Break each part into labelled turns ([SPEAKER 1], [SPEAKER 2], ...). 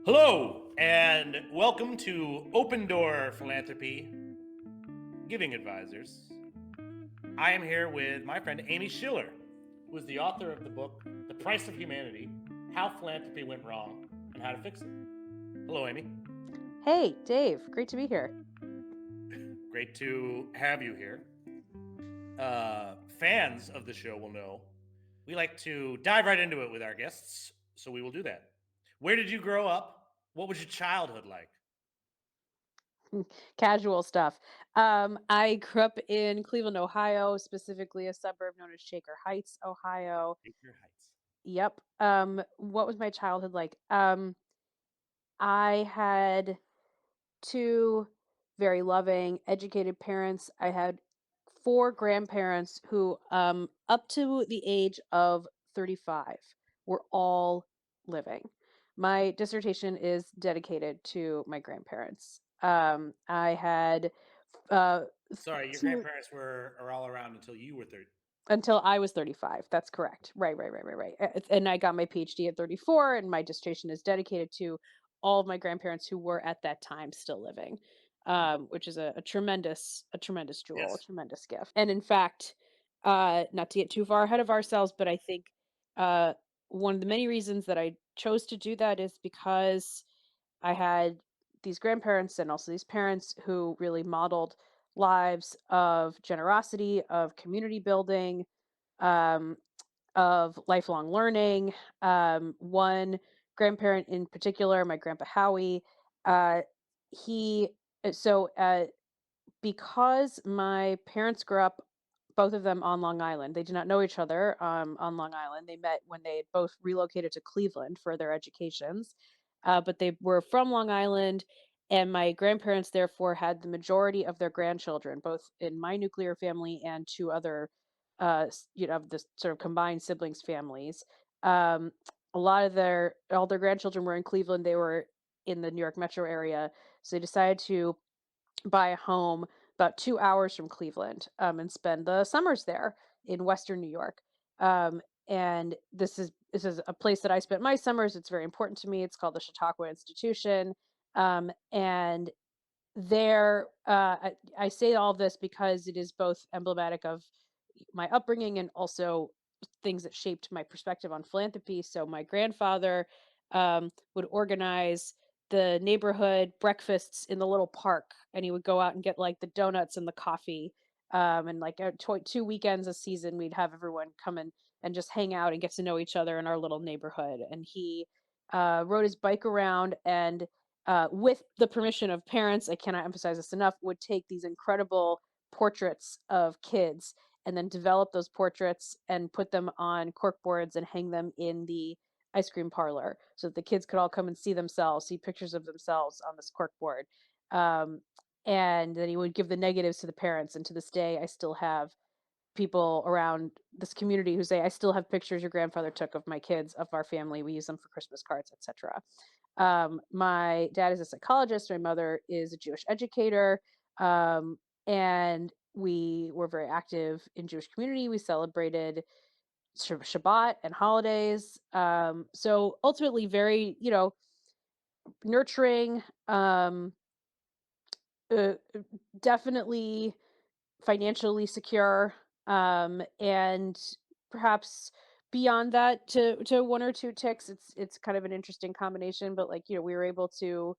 [SPEAKER 1] Hello, and welcome to Open Door Philanthropy Giving Advisors. I am here with my friend Amy Schiller, who is the author of the book The Price of Humanity: How Philanthropy Went Wrong and How to Fix It. Hello, Amy.
[SPEAKER 2] Hey, Dave. Great to be here.
[SPEAKER 1] Great to have you here. Fans of the show will know we like to dive right into it with our guests, so we will do that. Where did you grow up? What was your childhood like?
[SPEAKER 2] Casual stuff. I grew up in Cleveland, Ohio, specifically a suburb known as Shaker Heights, Ohio.
[SPEAKER 1] Baker Heights.
[SPEAKER 2] Yep. What was my childhood like? I had two very loving, educated parents. I had four grandparents who, up to the age of 35, were all living. My dissertation is dedicated to my grandparents. I had uh,
[SPEAKER 1] Sorry, your
[SPEAKER 2] two
[SPEAKER 1] grandparents are all around until you were 30.
[SPEAKER 2] until I was 35. That's correct. Right. And I got my PhD at 34, and my dissertation is dedicated to all of my grandparents who were at that time still living, which is a tremendous jewel, a
[SPEAKER 1] Yes.
[SPEAKER 2] tremendous gift. And in fact, not to get too far ahead of ourselves, but I think uh, one of the many reasons that I chose to do that is because I had these grandparents and also these parents who really modeled lives of generosity, of community building, um, of lifelong learning. One grandparent in particular, my grandpa Howie, uh, he so because my parents grew up, both of them on Long Island. They did not know each other on Long Island. They met when they had both relocated to Cleveland for their educations, but they were from Long Island. And my grandparents, therefore, had the majority of their grandchildren, both in my nuclear family and two other, of the sort of combined siblings families. Um, a lot of all their grandchildren were in Cleveland. They were in the New York metro area, so they decided to buy a home about 2 hours from Cleveland, and spend the summers there in Western New York. And this is a place that I spent my summers. It's very important to me. It's called the Chautauqua Institution. And there, I say all of this because it is both emblematic of my upbringing and also things that shaped my perspective on philanthropy. So my grandfather would organize the neighborhood breakfasts in the little park, and he would go out and get like the donuts and the coffee. And like 2 weekends a season, we'd have everyone come in and just hang out and get to know each other in our little neighborhood. And he rode his bike around and with the permission of parents, I cannot emphasize this enough, would take these incredible portraits of kids and then develop those portraits and put them on cork boards and hang them in the ice cream parlor so that the kids could all come and see themselves, see pictures of themselves on this cork board. Um, and then he would give the negatives to the parents. And to this day, I still have people around this community who say, I still have pictures your grandfather took of my kids, of our family. We use them for Christmas cards, etc. My dad is a psychologist. My mother is a Jewish educator. And we were very active in Jewish community. We celebrated Shabbat and holidays. So ultimately very, nurturing, uh, definitely financially secure, and perhaps beyond that to one or two ticks. It's kind of an interesting combination, but like, we were able to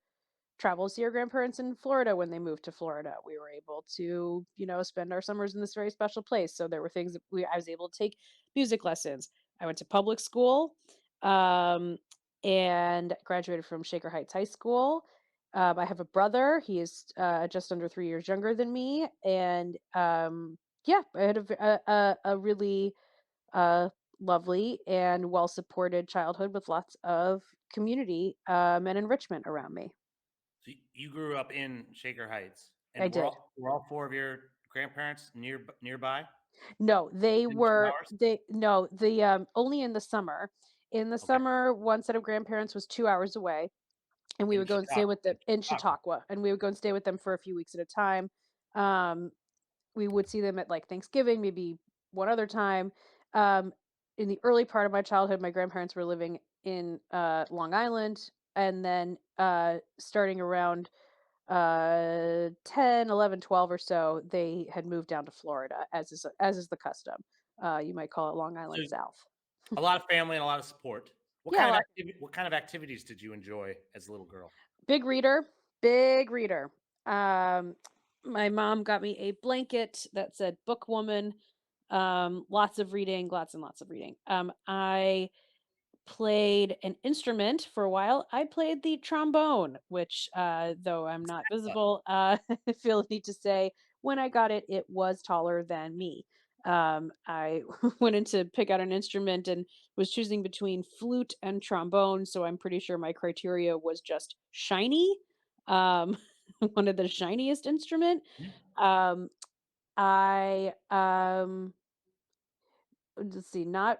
[SPEAKER 2] travel to see our grandparents in Florida when they moved to Florida. We were able to, spend our summers in this very special place. So there were things that I was able to take music lessons. I went to public school, um, and graduated from Shaker Heights High School. I have a brother. He is just under 3 years younger than me, and yeah, I had a really uh, lovely and well supported childhood with lots of community, and enrichment around me.
[SPEAKER 1] So you grew up in Shaker Heights,
[SPEAKER 2] I
[SPEAKER 1] and were
[SPEAKER 2] did.
[SPEAKER 1] all four of your grandparents nearby
[SPEAKER 2] No, they
[SPEAKER 1] within 2
[SPEAKER 2] were
[SPEAKER 1] hours?
[SPEAKER 2] they no, the only in the summer. In the
[SPEAKER 1] Okay,
[SPEAKER 2] summer, one set of grandparents was 2 hours away, and we
[SPEAKER 1] in
[SPEAKER 2] would go and stay with them in
[SPEAKER 1] Chautauqua.
[SPEAKER 2] Chautauqua, and we would go and stay with them for a few weeks at a time. Um, we would see them at, like, Thanksgiving, maybe one other time. Um, in the early part of my childhood, my grandparents were living in, Long Island. and then starting around 10, 11, 12 or so, they had moved down to Florida, as is the custom. You might call it Long
[SPEAKER 1] So
[SPEAKER 2] Island South.
[SPEAKER 1] a lot of family and a lot of support.
[SPEAKER 2] Yeah, a lot.
[SPEAKER 1] What kind of activities did you enjoy as a little girl?
[SPEAKER 2] Big reader, big reader. Um, my mom got me a blanket that said "Book Woman." Lots of reading, lots and lots of reading. I played an instrument for a while. I played the trombone, which, though I'm not visible, I feel the need to say when I got it, it was taller than me. I went in to pick out an instrument and was choosing between flute and trombone. So I'm pretty sure my criteria was just shiny. Um, wanted the shiniest instrument.
[SPEAKER 1] Mhm.
[SPEAKER 2] Um, I let's see, not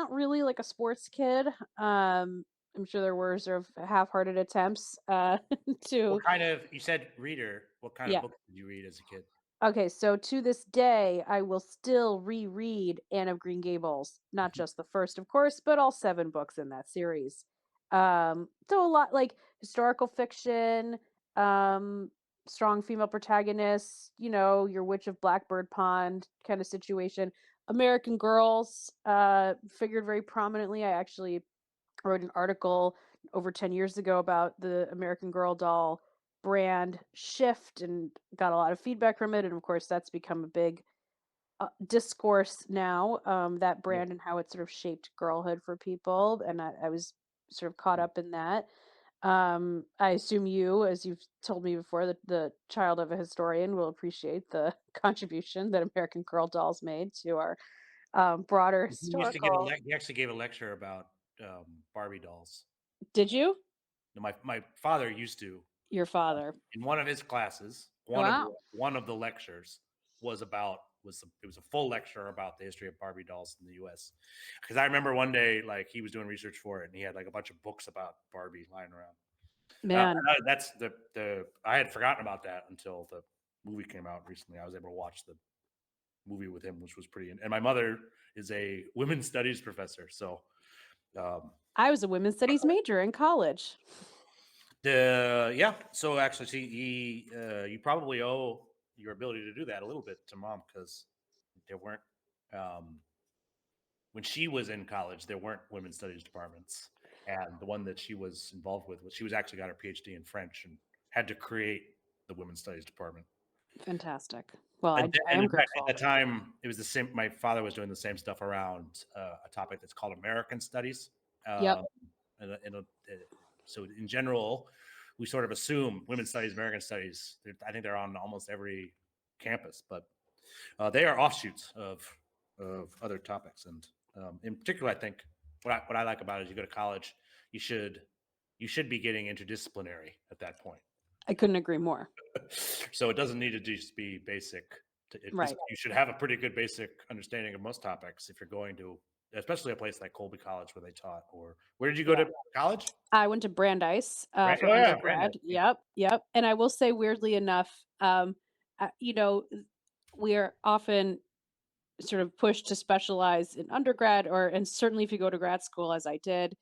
[SPEAKER 2] really like a sports kid. I'm sure there were sort of half-hearted attempts to.
[SPEAKER 1] You said reader, what kind of
[SPEAKER 2] Yeah.
[SPEAKER 1] books did you read as a kid?
[SPEAKER 2] Okay, so to this day, I will still reread Anne of Green Gables, not
[SPEAKER 1] Mhm.
[SPEAKER 2] just the first, of course, but all 7 books in that series. So a lot like historical fiction, um, strong female protagonists, your Witch of Blackbird Pond kind of situation. American Girls figured very prominently. I actually wrote an article over 10 years ago about the American Girl doll brand shift and got a lot of feedback from it. And of course, that's become a big discourse now, that
[SPEAKER 1] Yeah.
[SPEAKER 2] brand and how it sort of shaped girlhood for people. And I was sort of caught up in that. I assume you, as you've told me before, that the child of a historian will appreciate the contribution that American Girl dolls made to our broader
[SPEAKER 1] He used to give
[SPEAKER 2] historical.
[SPEAKER 1] he actually gave a lecture about, Barbie dolls.
[SPEAKER 2] Did you?
[SPEAKER 1] My father used to,
[SPEAKER 2] Your father.
[SPEAKER 1] in one of his classes,
[SPEAKER 2] Wow.
[SPEAKER 1] one of the lectures it was a full lecture about the history of Barbie dolls in the US. Because I remember one day, like, he was doing research for it, and he had, like, a bunch of books about Barbie lying around.
[SPEAKER 2] Man,
[SPEAKER 1] That's the I had forgotten about that until the movie came out recently. I was able to watch the movie with him, which was pretty. And my mother is a women's studies professor, so um,
[SPEAKER 2] I was a women's studies major in college.
[SPEAKER 1] the yeah. So actually, see, you probably owe your ability to do that a little bit to mom because there weren't um, when she was in college, there weren't women's studies departments, and the one that she was involved with was she was actually got her PhD in French and had to create the women's studies department.
[SPEAKER 2] Fantastic. Well,
[SPEAKER 1] And,
[SPEAKER 2] I
[SPEAKER 1] and
[SPEAKER 2] am
[SPEAKER 1] in fact, at
[SPEAKER 2] grateful.
[SPEAKER 1] the time, it was the same. My father was doing the same stuff around a topic that's called American Studies.
[SPEAKER 2] Yep.
[SPEAKER 1] Um, so, in general, we sort of assume women's studies, American studies. I think they're on almost every campus, but they are offshoots of other topics. And in particular, I think what I like about it is you go to college, you should you should be getting interdisciplinary at that point.
[SPEAKER 2] I couldn't agree more.
[SPEAKER 1] So it doesn't need to just be basic.
[SPEAKER 2] Right.
[SPEAKER 1] You should have a pretty good basic understanding of most topics if you're going to, especially a place like Colby College where they taught. Or where did you go
[SPEAKER 2] Yeah.
[SPEAKER 1] to college?
[SPEAKER 2] I went to Brandeis
[SPEAKER 1] Right.
[SPEAKER 2] for
[SPEAKER 1] Oh yeah, Brandon.
[SPEAKER 2] undergrad. Yep. Yep. And I will say, weirdly enough, we are often sort of pushed to specialize in undergrad, and certainly if you go to grad school, as I did.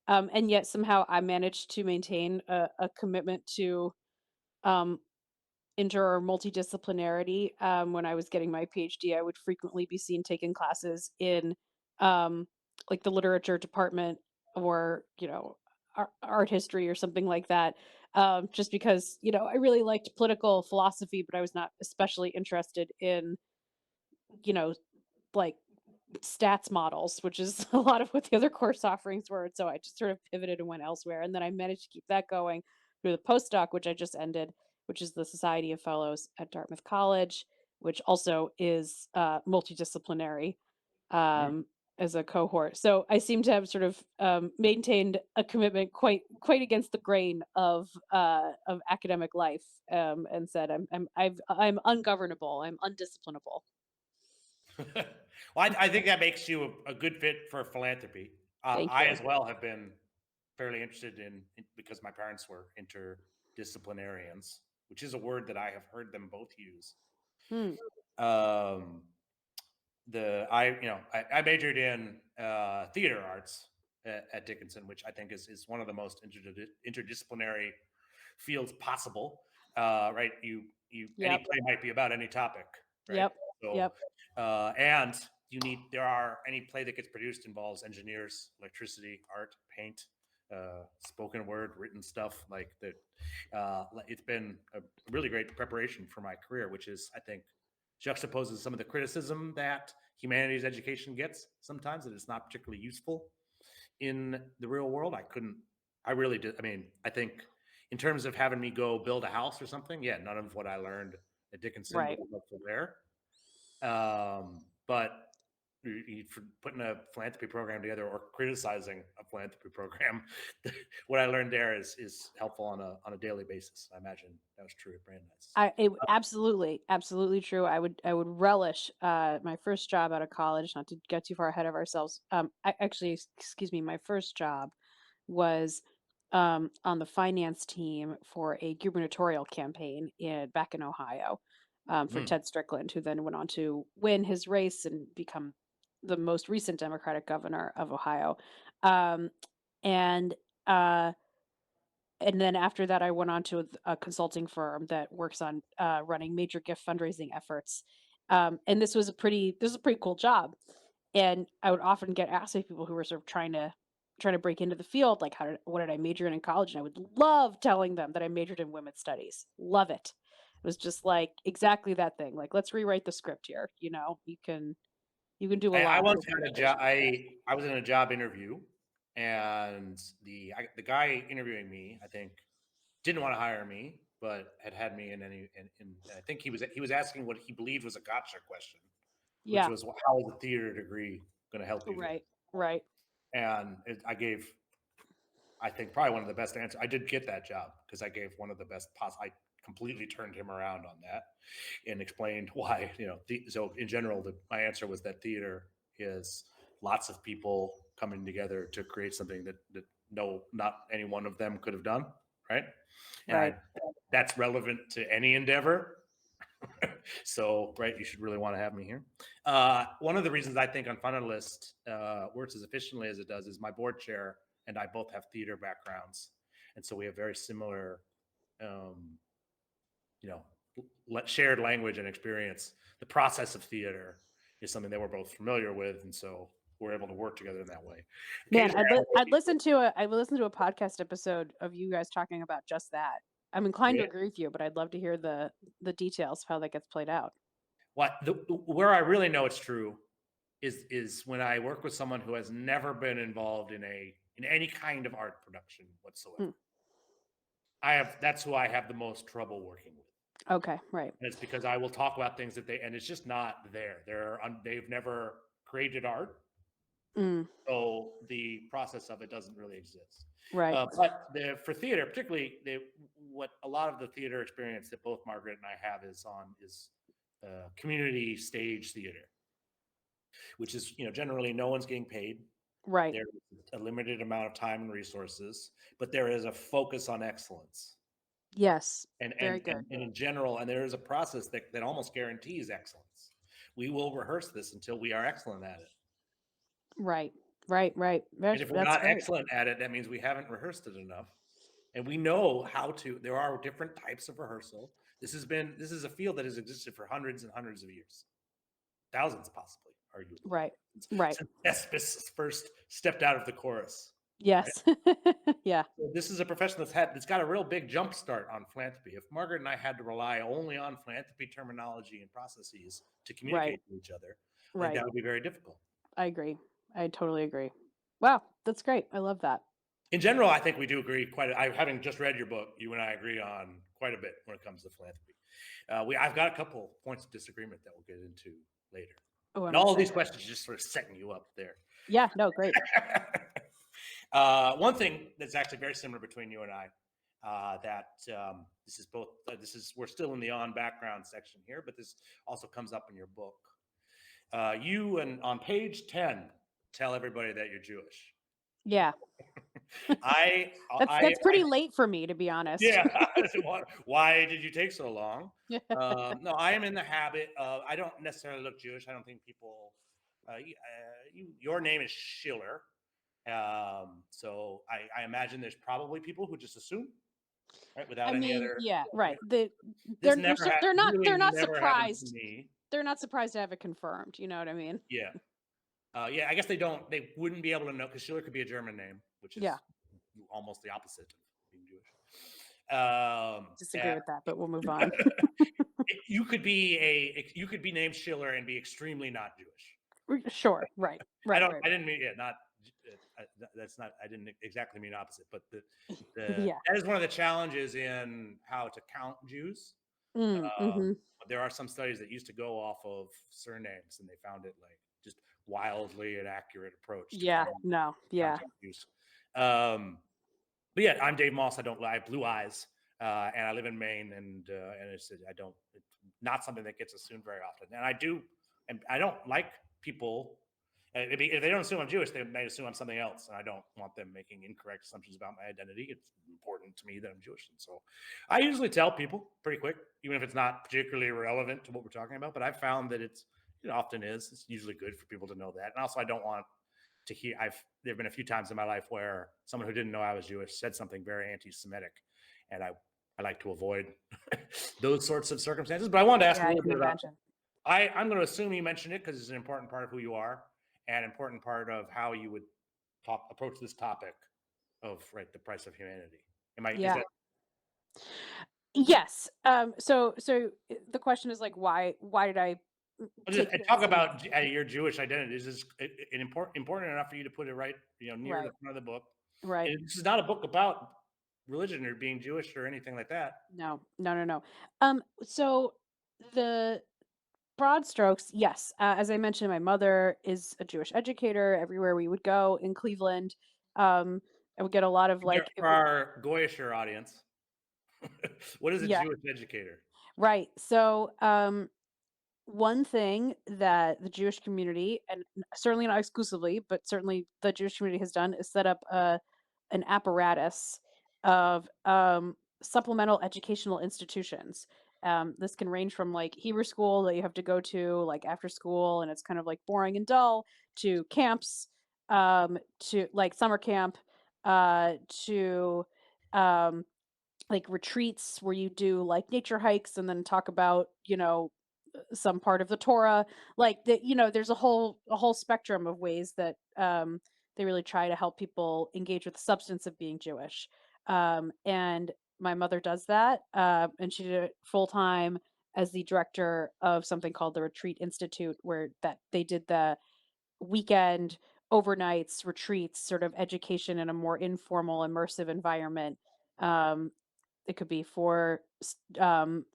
[SPEAKER 2] And yet somehow I managed to maintain a commitment to um, inter or multidisciplinarity. When I was getting my PhD, I would frequently be seen taking classes in um, like the literature department or art history or something like that. Just because I really liked political philosophy, but I was not especially interested in you know like stats models, which is a lot of what the other course offerings were. And so I just sort of pivoted and went elsewhere. And then I managed to keep that going through the postdoc, which I just ended, which is the Society of Fellows at Dartmouth College, which also is multidisciplinary
[SPEAKER 1] Mhm.
[SPEAKER 2] um, as a cohort. So I seem to have sort of maintained a commitment quite against the grain of academic life, and said I'm ungovernable, I'm undisciplinable.
[SPEAKER 1] well, I think that makes you a good fit for philanthropy.
[SPEAKER 2] Thank
[SPEAKER 1] I
[SPEAKER 2] you.
[SPEAKER 1] as well have been fairly interested because my parents were interdisciplinarians, which is a word that I have heard them both use.
[SPEAKER 2] Hmm.
[SPEAKER 1] Um, I majored in theater arts, at Dickinson, which I think is one of the most interdisciplinary fields possible. Right? Any
[SPEAKER 2] Yep.
[SPEAKER 1] play might be about any topic, right?
[SPEAKER 2] Yep.
[SPEAKER 1] So,
[SPEAKER 2] Yep.
[SPEAKER 1] and there are any play that gets produced involves engineers, electricity, art, paint, spoken word, written stuff like that. It's been a really great preparation for my career, which is, I think, juxtaposes some of the criticism that humanities education gets sometimes, that it's not particularly useful in the real world. I really did. I mean, I think in terms of having me go build a house or something, yeah, none of what I learned at Dickinson would
[SPEAKER 2] Right.
[SPEAKER 1] be helpful there. But for putting a philanthropy program together or criticizing a philanthropy program, what I learned there is helpful on a daily basis. I imagine that was true at Brandeis.
[SPEAKER 2] Absolutely true. I would relish my first job out of college, not to get too far ahead of ourselves. Excuse me, my first job was on the finance team for a gubernatorial campaign back in Ohio, for
[SPEAKER 1] Mm.
[SPEAKER 2] Ted Strickland, who then went on to win his race and become the most recent Democratic governor of Ohio. Um, and uh, and then after that, I went on to a consulting firm that works on running major gift fundraising efforts. And this was a pretty cool job. And I would often get asked by people who were sort of trying to break into the field, like what did I major in college? And I would love telling them that I majored in women's studies. Love it. It was just like exactly that thing. Like, let's rewrite the script here. You can do a
[SPEAKER 1] I
[SPEAKER 2] lot
[SPEAKER 1] once
[SPEAKER 2] with your
[SPEAKER 1] had a job.
[SPEAKER 2] education.
[SPEAKER 1] I was in a job interview, and the guy interviewing me, I think, didn't want to hire me, but had me in any. In I think he was asking what he believed was a gotcha question, which
[SPEAKER 2] Yeah.
[SPEAKER 1] was, how is a theater degree going to help you
[SPEAKER 2] Right. Right.
[SPEAKER 1] And I gave, I think, probably one of the best answers. I did get that job because I gave one of the best I completely turned him around on that and explained why. So in general, my answer was that theater is lots of people coming together to create something that no, not any one of them could have done, right? And
[SPEAKER 2] Right.
[SPEAKER 1] that's relevant to any endeavor. So, right, you should really want to have me here. One of the reasons I think Unfunded works as efficiently as it does is my board chair and I both have theater backgrounds, and so we have very similar, um, you know, shared language and experience. The process of theater is something that we're both familiar with, and so we're able to work together in that way.
[SPEAKER 2] Man,
[SPEAKER 1] Occasionally, I will
[SPEAKER 2] I'd
[SPEAKER 1] be
[SPEAKER 2] listen to a podcast episode of you guys talking about just that. I'm inclined to
[SPEAKER 1] yeah.
[SPEAKER 2] agree with you, but I'd love to hear the details of how that gets played out.
[SPEAKER 1] Where I really know it's true is when I work with someone who has never been involved in any kind of art production whatsoever.
[SPEAKER 2] Hmm.
[SPEAKER 1] That's who I have the most trouble working with.
[SPEAKER 2] Okay, right.
[SPEAKER 1] And it's because I will talk about things and it's just not there. They've never created art,
[SPEAKER 2] Mm,
[SPEAKER 1] so the process of it doesn't really exist.
[SPEAKER 2] right.
[SPEAKER 1] But for theater, particularly, what a lot of the theater experience that both Margaret and I have is community stage theater, which is, generally no one's getting paid.
[SPEAKER 2] Right.
[SPEAKER 1] There's a limited amount of time and resources, but there is a focus on excellence.
[SPEAKER 2] Yes.
[SPEAKER 1] And
[SPEAKER 2] Very good.
[SPEAKER 1] in general, and there is a process that almost guarantees excellence. We will rehearse this until we are excellent at it.
[SPEAKER 2] Right. Right. Right.
[SPEAKER 1] And if we're
[SPEAKER 2] That's
[SPEAKER 1] not
[SPEAKER 2] great.
[SPEAKER 1] excellent at it, that means we haven't rehearsed it enough. And we know how to, there are different types of rehearsal. This is a field that has existed for hundreds and hundreds of years, thousands possibly, arguably,
[SPEAKER 2] Right. Right.
[SPEAKER 1] since Thespis first stepped out of the chorus. Right?
[SPEAKER 2] Yes. Yeah.
[SPEAKER 1] So this is a profession that's got a real big jump start on philanthropy. If Margaret and I had to rely only on philanthropy terminology and processes to
[SPEAKER 2] Right.
[SPEAKER 1] communicate to each other, I think
[SPEAKER 2] Right.
[SPEAKER 1] that would be very difficult.
[SPEAKER 2] I agree. I totally agree. Wow, that's great. I love that.
[SPEAKER 1] In general, I think we do agree having just read your book, you and I agree on quite a bit when it comes to philanthropy. I've got a couple points of disagreement that we'll get into later.
[SPEAKER 2] Oh,
[SPEAKER 1] And
[SPEAKER 2] I'm
[SPEAKER 1] all of these
[SPEAKER 2] excited.
[SPEAKER 1] questions are just sort of setting you up there.
[SPEAKER 2] Yeah, no, great.
[SPEAKER 1] One thing that's actually very similar between you and I, we're still in the on background section here, but this also comes up in your book. You and on page 10 tell everybody that you're Jewish.
[SPEAKER 2] Yeah.
[SPEAKER 1] I,
[SPEAKER 2] That's pretty late for me, to be honest.
[SPEAKER 1] yeah. Why did you take so long? No, I am in the habit of. I don't necessarily look Jewish. I don't think people. Your name is Schiller, So I imagine there's probably people who just assume, right,
[SPEAKER 2] I
[SPEAKER 1] without any
[SPEAKER 2] mean,
[SPEAKER 1] other.
[SPEAKER 2] yeah,
[SPEAKER 1] Yeah.
[SPEAKER 2] right.
[SPEAKER 1] This never really
[SPEAKER 2] They're not
[SPEAKER 1] never happened to
[SPEAKER 2] surprised.
[SPEAKER 1] me.
[SPEAKER 2] They're not surprised to have it confirmed. You know what I mean?
[SPEAKER 1] Yeah. Yeah, I guess they wouldn't be able to know because Schiller could be a German name, which
[SPEAKER 2] Yeah,
[SPEAKER 1] is almost the opposite of being Jewish.
[SPEAKER 2] disagree
[SPEAKER 1] And
[SPEAKER 2] with that, but we'll move on.
[SPEAKER 1] you could be named Schiller and be extremely not Jewish.
[SPEAKER 2] Sure. Right. Right. Right.
[SPEAKER 1] I didn't mean yeah, not that's not I didn't exactly mean opposite, but the
[SPEAKER 2] Yeah.
[SPEAKER 1] that is one of the challenges in how to count Jews.
[SPEAKER 2] Mm-hmm.
[SPEAKER 1] But there are some studies that used to go off of surnames, and they found it like just wildly inaccurate approach to
[SPEAKER 2] Yeah. No. Yeah.
[SPEAKER 1] counting Jews. Um, but yeah, I'm Dave Moss. I have blue eyes, and I live in Maine, and I don't. It's not something that gets assumed very often. And I don't like people. If they don't assume I'm Jewish, they may assume I'm something else, and I don't want them making incorrect assumptions about my identity. It's important to me that I'm Jewish, and so I usually tell people pretty quick, even if it's not particularly relevant to what we're talking about. But I've found that it often is. It's usually good for people to know that, and also I don't want to hear. There've been a few times in my life where someone who didn't know I was Jewish said something very anti-Semitic, and I like to avoid those sorts of circumstances. But I wanted to ask
[SPEAKER 2] Yeah.
[SPEAKER 1] a
[SPEAKER 2] I
[SPEAKER 1] little
[SPEAKER 2] can
[SPEAKER 1] bit about.
[SPEAKER 2] imagine.
[SPEAKER 1] I'm going to assume you mentioned it because it's an important part of who you are and an important part of how you would approach this topic of right the price of humanity. Is
[SPEAKER 2] Yeah.
[SPEAKER 1] that
[SPEAKER 2] Yes. The question is like, why did I
[SPEAKER 1] just
[SPEAKER 2] take
[SPEAKER 1] talk
[SPEAKER 2] this? And
[SPEAKER 1] about your Jewish identity? Is this important enough for you to put it right near the
[SPEAKER 2] right.
[SPEAKER 1] front of the book?
[SPEAKER 2] Right.
[SPEAKER 1] And this is not a book about religion or being Jewish or anything like that.
[SPEAKER 2] No. No. No. No. So the broad strokes, yes. As I mentioned, my mother is a Jewish educator. Everywhere we would go in Cleveland, I would get a lot of like,
[SPEAKER 1] For our Goyisher audience, what is a
[SPEAKER 2] yeah,
[SPEAKER 1] Jewish educator?
[SPEAKER 2] right. So, one thing that the Jewish community, and certainly not exclusively, but certainly the Jewish community has done, is set up an apparatus of supplemental educational institutions. This can range from like Hebrew school that you have to go to like after school, and it's kind of like boring and dull, to camps, to like summer camp, to um, like retreats where you do like nature hikes and then talk about some part of the Torah. Like there's a whole spectrum of ways that they really try to help people engage with the substance of being Jewish. And my mother does that, and she did it full time as the director of something called the Retreat Institute, where that they did the weekend overnights retreats, sort of education in a more informal immersive environment. um, it could be for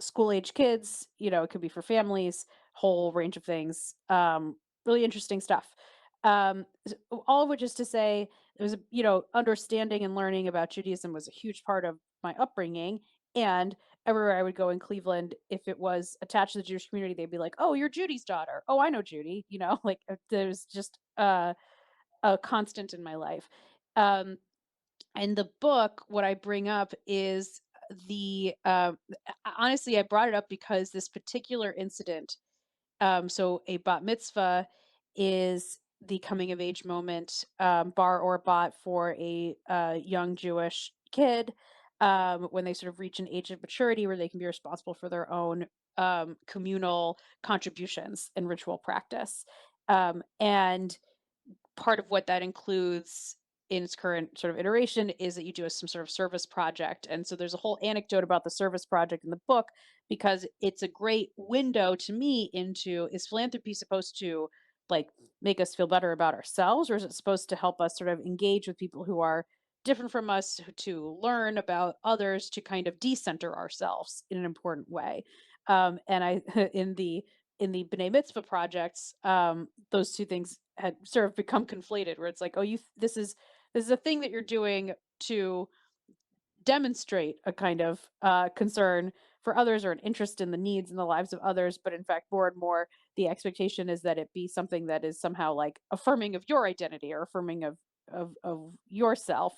[SPEAKER 2] school age kids, it could be for families, whole range of things. Really interesting stuff. All of which is to say, there was understanding and learning about Judaism was a huge part of my upbringing. And everywhere I would go in Cleveland, if it was attached to the Jewish community, they'd be like, "Oh, you're Judy's daughter. Oh, I know Judy." Like there's just a constant in my life. Um, in the book, what I bring up is honestly, I brought it up because this particular incident, so a bat mitzvah is the coming of age moment, bar or bat for a young Jewish kid, when they sort of reach an age of maturity where they can be responsible for their own communal contributions and ritual practice. And part of what that includes in its current sort of iteration is that you do some sort of service project. And so there's a whole anecdote about the service project in the book because it's a great window to me into, is philanthropy supposed to like make us feel better about ourselves, or is it supposed to help us sort of engage with people who are different from us, to learn about others, to kind of decenter ourselves in an important way. And I in the B'nai Mitzvah projects, those two things had sort of become conflated, where it's like, oh, this is a thing that you're doing to demonstrate a kind of concern for others or an interest in the needs and the lives of others, but in fact, more and more, the expectation is that it be something that is somehow like affirming of your identity or affirming of yourself.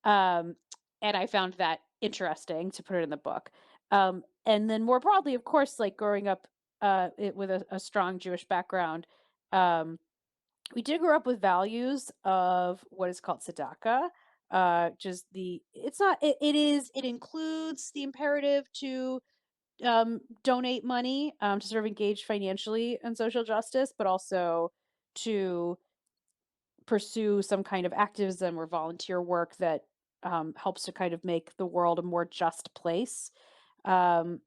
[SPEAKER 2] Um, and I found that interesting to put it in the book. And then more broadly, of course, like growing up with a strong Jewish background, um, we did grow up with values of what is called tzedakah. Just the it's not it, it is it includes the imperative to donate money to sort of engage financially in social justice, but also to pursue some kind of activism or volunteer work that helps to kind of make the world a more just place. Um,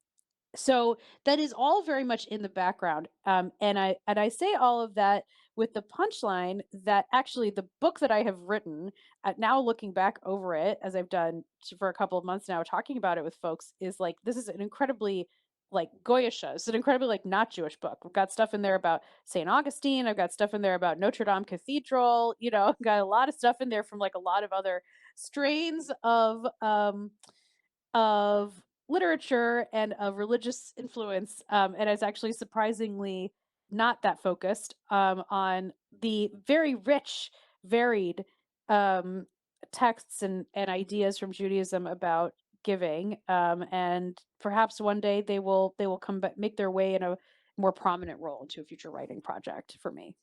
[SPEAKER 2] so that is all very much in the background, and I say all of that with the punchline that actually the book that I have written, now looking back over it as I've done for a couple of months now, talking about it with folks, is like this is an incredibly like Goyisha. It's an incredibly like not Jewish book. We've got stuff in there about Saint Augustine. I've got stuff in there about Notre Dame Cathedral. I've got a lot of stuff in there from like a lot of other strains of literature and of religious influence, and it's actually surprisingly not that focused on the very rich, varied um, texts and ideas from Judaism about giving. And perhaps one day they will come back, make their way in a more prominent role into a future writing project for me.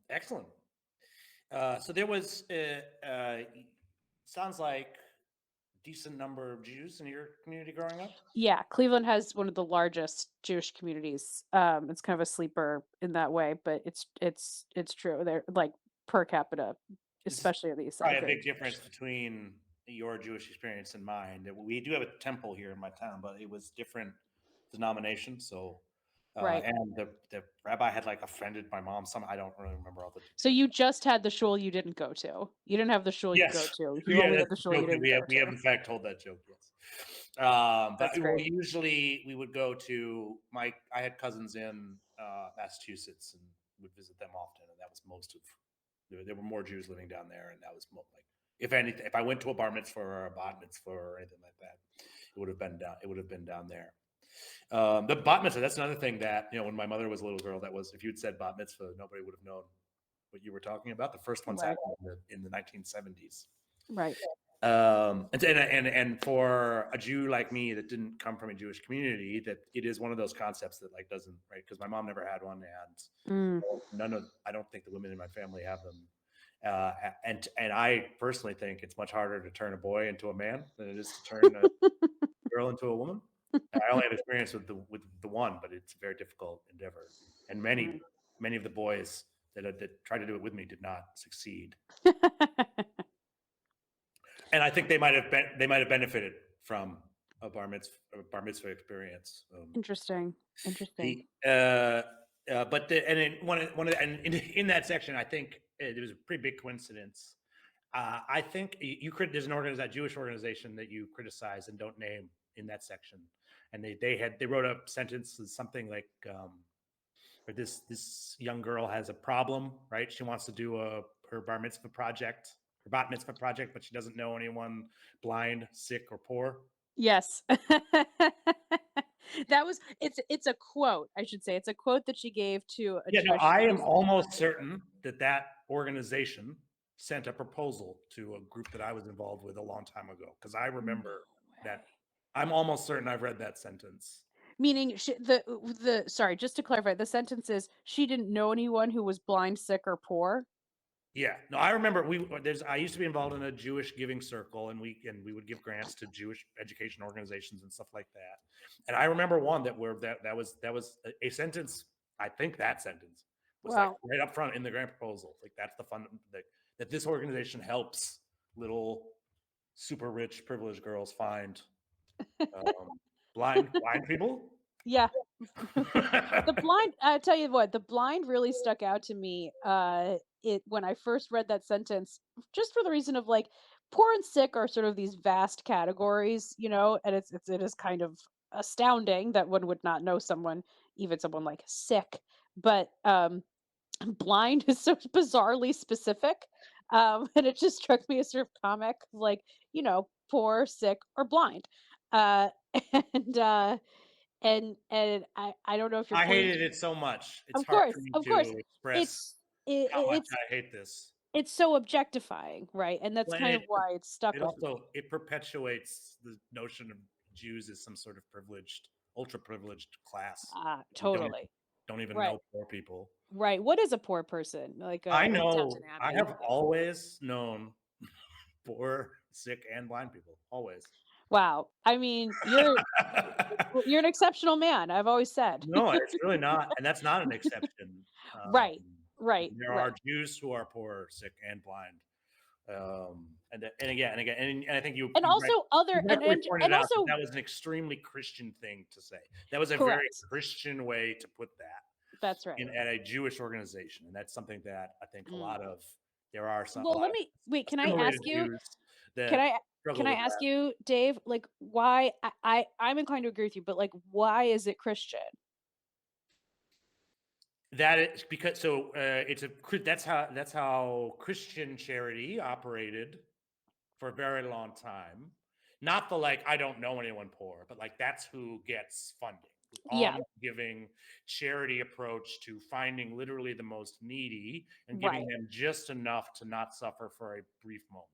[SPEAKER 1] Excellent. So there was, sounds like decent number of Jews in your community growing up.
[SPEAKER 2] Yeah, Cleveland has one of the largest Jewish communities. It's kind of a sleeper in that way, but it's true. They're like per capita,
[SPEAKER 1] This is
[SPEAKER 2] especially on the east side,
[SPEAKER 1] probably a
[SPEAKER 2] very
[SPEAKER 1] big difference between your Jewish experience and mine. That we do have a temple here in my town, but it was different denomination. So,
[SPEAKER 2] right.
[SPEAKER 1] and the rabbi had like offended my mom. Some I don't really remember all the
[SPEAKER 2] So
[SPEAKER 1] details.
[SPEAKER 2] you just had the shul you didn't go to. You didn't have the shul you go
[SPEAKER 1] Yes.
[SPEAKER 2] to. You
[SPEAKER 1] Yeah,
[SPEAKER 2] only
[SPEAKER 1] that's
[SPEAKER 2] had the
[SPEAKER 1] the
[SPEAKER 2] shul you
[SPEAKER 1] joke that
[SPEAKER 2] didn't
[SPEAKER 1] we have.
[SPEAKER 2] go
[SPEAKER 1] We have
[SPEAKER 2] to.
[SPEAKER 1] in fact told that joke. Yes. But
[SPEAKER 2] That's
[SPEAKER 1] well,
[SPEAKER 2] great.
[SPEAKER 1] usually we would go to I had cousins in Massachusetts and would visit them often, and that was most of. There were more Jews living down there, and that was like if anything, if I went to a bar mitzvah or a bat mitzvah or anything like that, it would have been down. It would have been down there. The bat mitzvah. That's another thing that when my mother was a little girl, that was if you had said bat mitzvah, nobody would have known what you were talking about. The first ones
[SPEAKER 2] Right.
[SPEAKER 1] happened in the 1970s.
[SPEAKER 2] Right.
[SPEAKER 1] And for a Jew like me that didn't come from a Jewish community, that it is one of those concepts that like doesn't right because my mom never had one, and
[SPEAKER 2] Mm.
[SPEAKER 1] I don't think the women in my family have them. And I personally think it's much harder to turn a boy into a man than it is to turn a girl into a woman. I only have experience with the one, but it's a very difficult endeavor. And
[SPEAKER 2] Mm.
[SPEAKER 1] many of the boys that tried to do it with me did not succeed. And I think they might have benefited from a bar mitzvah experience.
[SPEAKER 2] Interesting. Interesting.
[SPEAKER 1] The but the, and in one of the, and in that section, I think it was a pretty big coincidence. I think there's an that Jewish organization that you criticize and don't name in that section, and they wrote a sentence something like or this young girl has a problem, right? She wants to do her bar mitzvah project, her bat mitzvah project, but she doesn't know anyone blind, sick, or poor.
[SPEAKER 2] Yes. That was it's a quote, I should say. It's a quote that she gave to a
[SPEAKER 1] Yeah, no,
[SPEAKER 2] Jewish
[SPEAKER 1] I am
[SPEAKER 2] priest in
[SPEAKER 1] almost
[SPEAKER 2] London.
[SPEAKER 1] certain that that organization sent a proposal to a group that I was involved with a long time ago because I
[SPEAKER 2] No
[SPEAKER 1] remember that.
[SPEAKER 2] way.
[SPEAKER 1] I'm almost certain I've read that sentence.
[SPEAKER 2] Meaning the sorry, just to clarify, the sentence is she didn't know anyone who was blind, sick, or poor?
[SPEAKER 1] Yeah, no, I remember I used to be involved in a Jewish giving circle, and we would give grants to Jewish education organizations and stuff like that. And I remember one that was a sentence. I think that sentence was like
[SPEAKER 2] Well,
[SPEAKER 1] right up front in the grant proposal. Like that's the fun that this organization helps little super rich privileged girls find blind people.
[SPEAKER 2] yeah. The blind I tell you what, the blind really stuck out to me, it when I first read that sentence, just for the reason of, like, poor and sick are sort of these vast categories, and it is kind of astounding that one would not know someone, even someone, like, sick, but, blind is so bizarrely specific, and it just struck me as sort of comic, like, poor, sick, or blind, uh, and, uh and I don't know if you're
[SPEAKER 1] I
[SPEAKER 2] pointing
[SPEAKER 1] hated it so much. It's
[SPEAKER 2] of
[SPEAKER 1] hard
[SPEAKER 2] course,
[SPEAKER 1] for me
[SPEAKER 2] of course.
[SPEAKER 1] to express
[SPEAKER 2] It's it
[SPEAKER 1] how much
[SPEAKER 2] it's
[SPEAKER 1] I hate this.
[SPEAKER 2] it's so objectifying, right? And that's
[SPEAKER 1] Well,
[SPEAKER 2] kind of why it's stuck
[SPEAKER 1] it
[SPEAKER 2] with me.
[SPEAKER 1] also it perpetuates the notion of Jews as some sort of privileged, ultra privileged class. We
[SPEAKER 2] Totally.
[SPEAKER 1] don't even
[SPEAKER 2] Right.
[SPEAKER 1] know poor people.
[SPEAKER 2] Right. What is a poor person? Like
[SPEAKER 1] I
[SPEAKER 2] a
[SPEAKER 1] know
[SPEAKER 2] Downton
[SPEAKER 1] I
[SPEAKER 2] Abbey.
[SPEAKER 1] have always known poor, sick, and blind people, always.
[SPEAKER 2] Wow. I mean, you're an exceptional man, I've always said.
[SPEAKER 1] No, it's really not, and that's not an exception.
[SPEAKER 2] Right. Right.
[SPEAKER 1] There are
[SPEAKER 2] Right.
[SPEAKER 1] Jews who are poor, sick, and blind. And I think you
[SPEAKER 2] And
[SPEAKER 1] you
[SPEAKER 2] also other
[SPEAKER 1] rightfully pointed
[SPEAKER 2] and
[SPEAKER 1] out that
[SPEAKER 2] also
[SPEAKER 1] that was an extremely Christian thing to say. That was a very
[SPEAKER 2] correct.
[SPEAKER 1] Christian way to put that
[SPEAKER 2] That's right.
[SPEAKER 1] at a Jewish organization, and that's something that I think
[SPEAKER 2] Mm.
[SPEAKER 1] there are some a
[SPEAKER 2] Well,
[SPEAKER 1] lot
[SPEAKER 2] let
[SPEAKER 1] of
[SPEAKER 2] me wait, can I
[SPEAKER 1] assimilated
[SPEAKER 2] ask you
[SPEAKER 1] Jews
[SPEAKER 2] can
[SPEAKER 1] that
[SPEAKER 2] I
[SPEAKER 1] struggle
[SPEAKER 2] can I
[SPEAKER 1] with
[SPEAKER 2] ask
[SPEAKER 1] that.
[SPEAKER 2] you, Dave, like why I'm inclined to agree with you, but like why is it Christian?
[SPEAKER 1] That is because it's that's how Christian charity operated for a very long time. Not the like, I don't know anyone poor, but like that's who gets funding. The
[SPEAKER 2] Yeah,
[SPEAKER 1] alms giving charity approach to finding literally the most needy and giving
[SPEAKER 2] right.
[SPEAKER 1] them just enough to not suffer for a brief moment.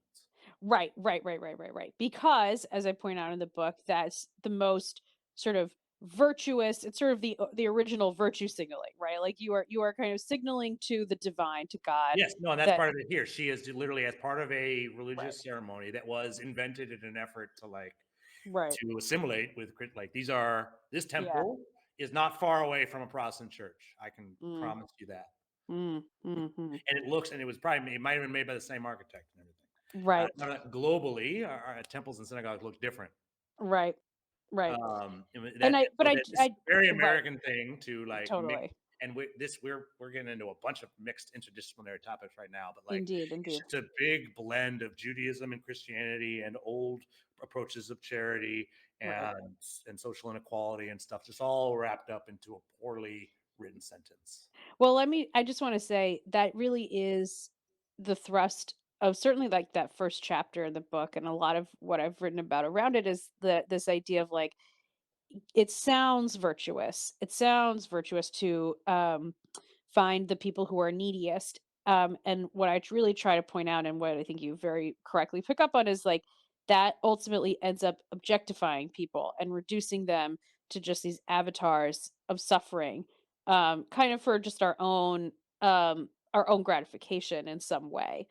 [SPEAKER 2] Right. Because, as I point out in the book, that's the most sort of virtuous. It's sort of the original virtue signaling, right? Like you are kind of signaling to the divine, to God,
[SPEAKER 1] Yes, no, and that's
[SPEAKER 2] that
[SPEAKER 1] part of it here. She is literally as part of a
[SPEAKER 2] right,
[SPEAKER 1] religious ceremony that was invented in an effort to like
[SPEAKER 2] right,
[SPEAKER 1] to assimilate with like this
[SPEAKER 2] yeah,
[SPEAKER 1] temple is not far away from a Protestant church. I can
[SPEAKER 2] mm,
[SPEAKER 1] promise you that.
[SPEAKER 2] mhm,
[SPEAKER 1] And it was probably, it might have been made by the same architect and everything.
[SPEAKER 2] right,
[SPEAKER 1] Globally, our temples and synagogues look different.
[SPEAKER 2] right, right. And
[SPEAKER 1] That
[SPEAKER 2] but
[SPEAKER 1] so that this is
[SPEAKER 2] I
[SPEAKER 1] a very
[SPEAKER 2] right,
[SPEAKER 1] American thing to like mix,
[SPEAKER 2] totally,
[SPEAKER 1] and we're getting into a bunch of mixed interdisciplinary topics right now, but like it's
[SPEAKER 2] indeed,
[SPEAKER 1] just a big blend of Judaism and Christianity and old approaches of charity
[SPEAKER 2] right.
[SPEAKER 1] and social inequality and stuff, just all wrapped up into a poorly written sentence.
[SPEAKER 2] Well, I just want to say that really is the thrust of certainly like that first chapter in the book, and a lot of what I've written about around it is this idea of like it sounds virtuous. It sounds virtuous to find the people who are neediest. And what I really try to point out, and what I think you very correctly pick up on, is like that ultimately ends up objectifying people and reducing them to just these avatars of suffering, kind of for just our own gratification in some way.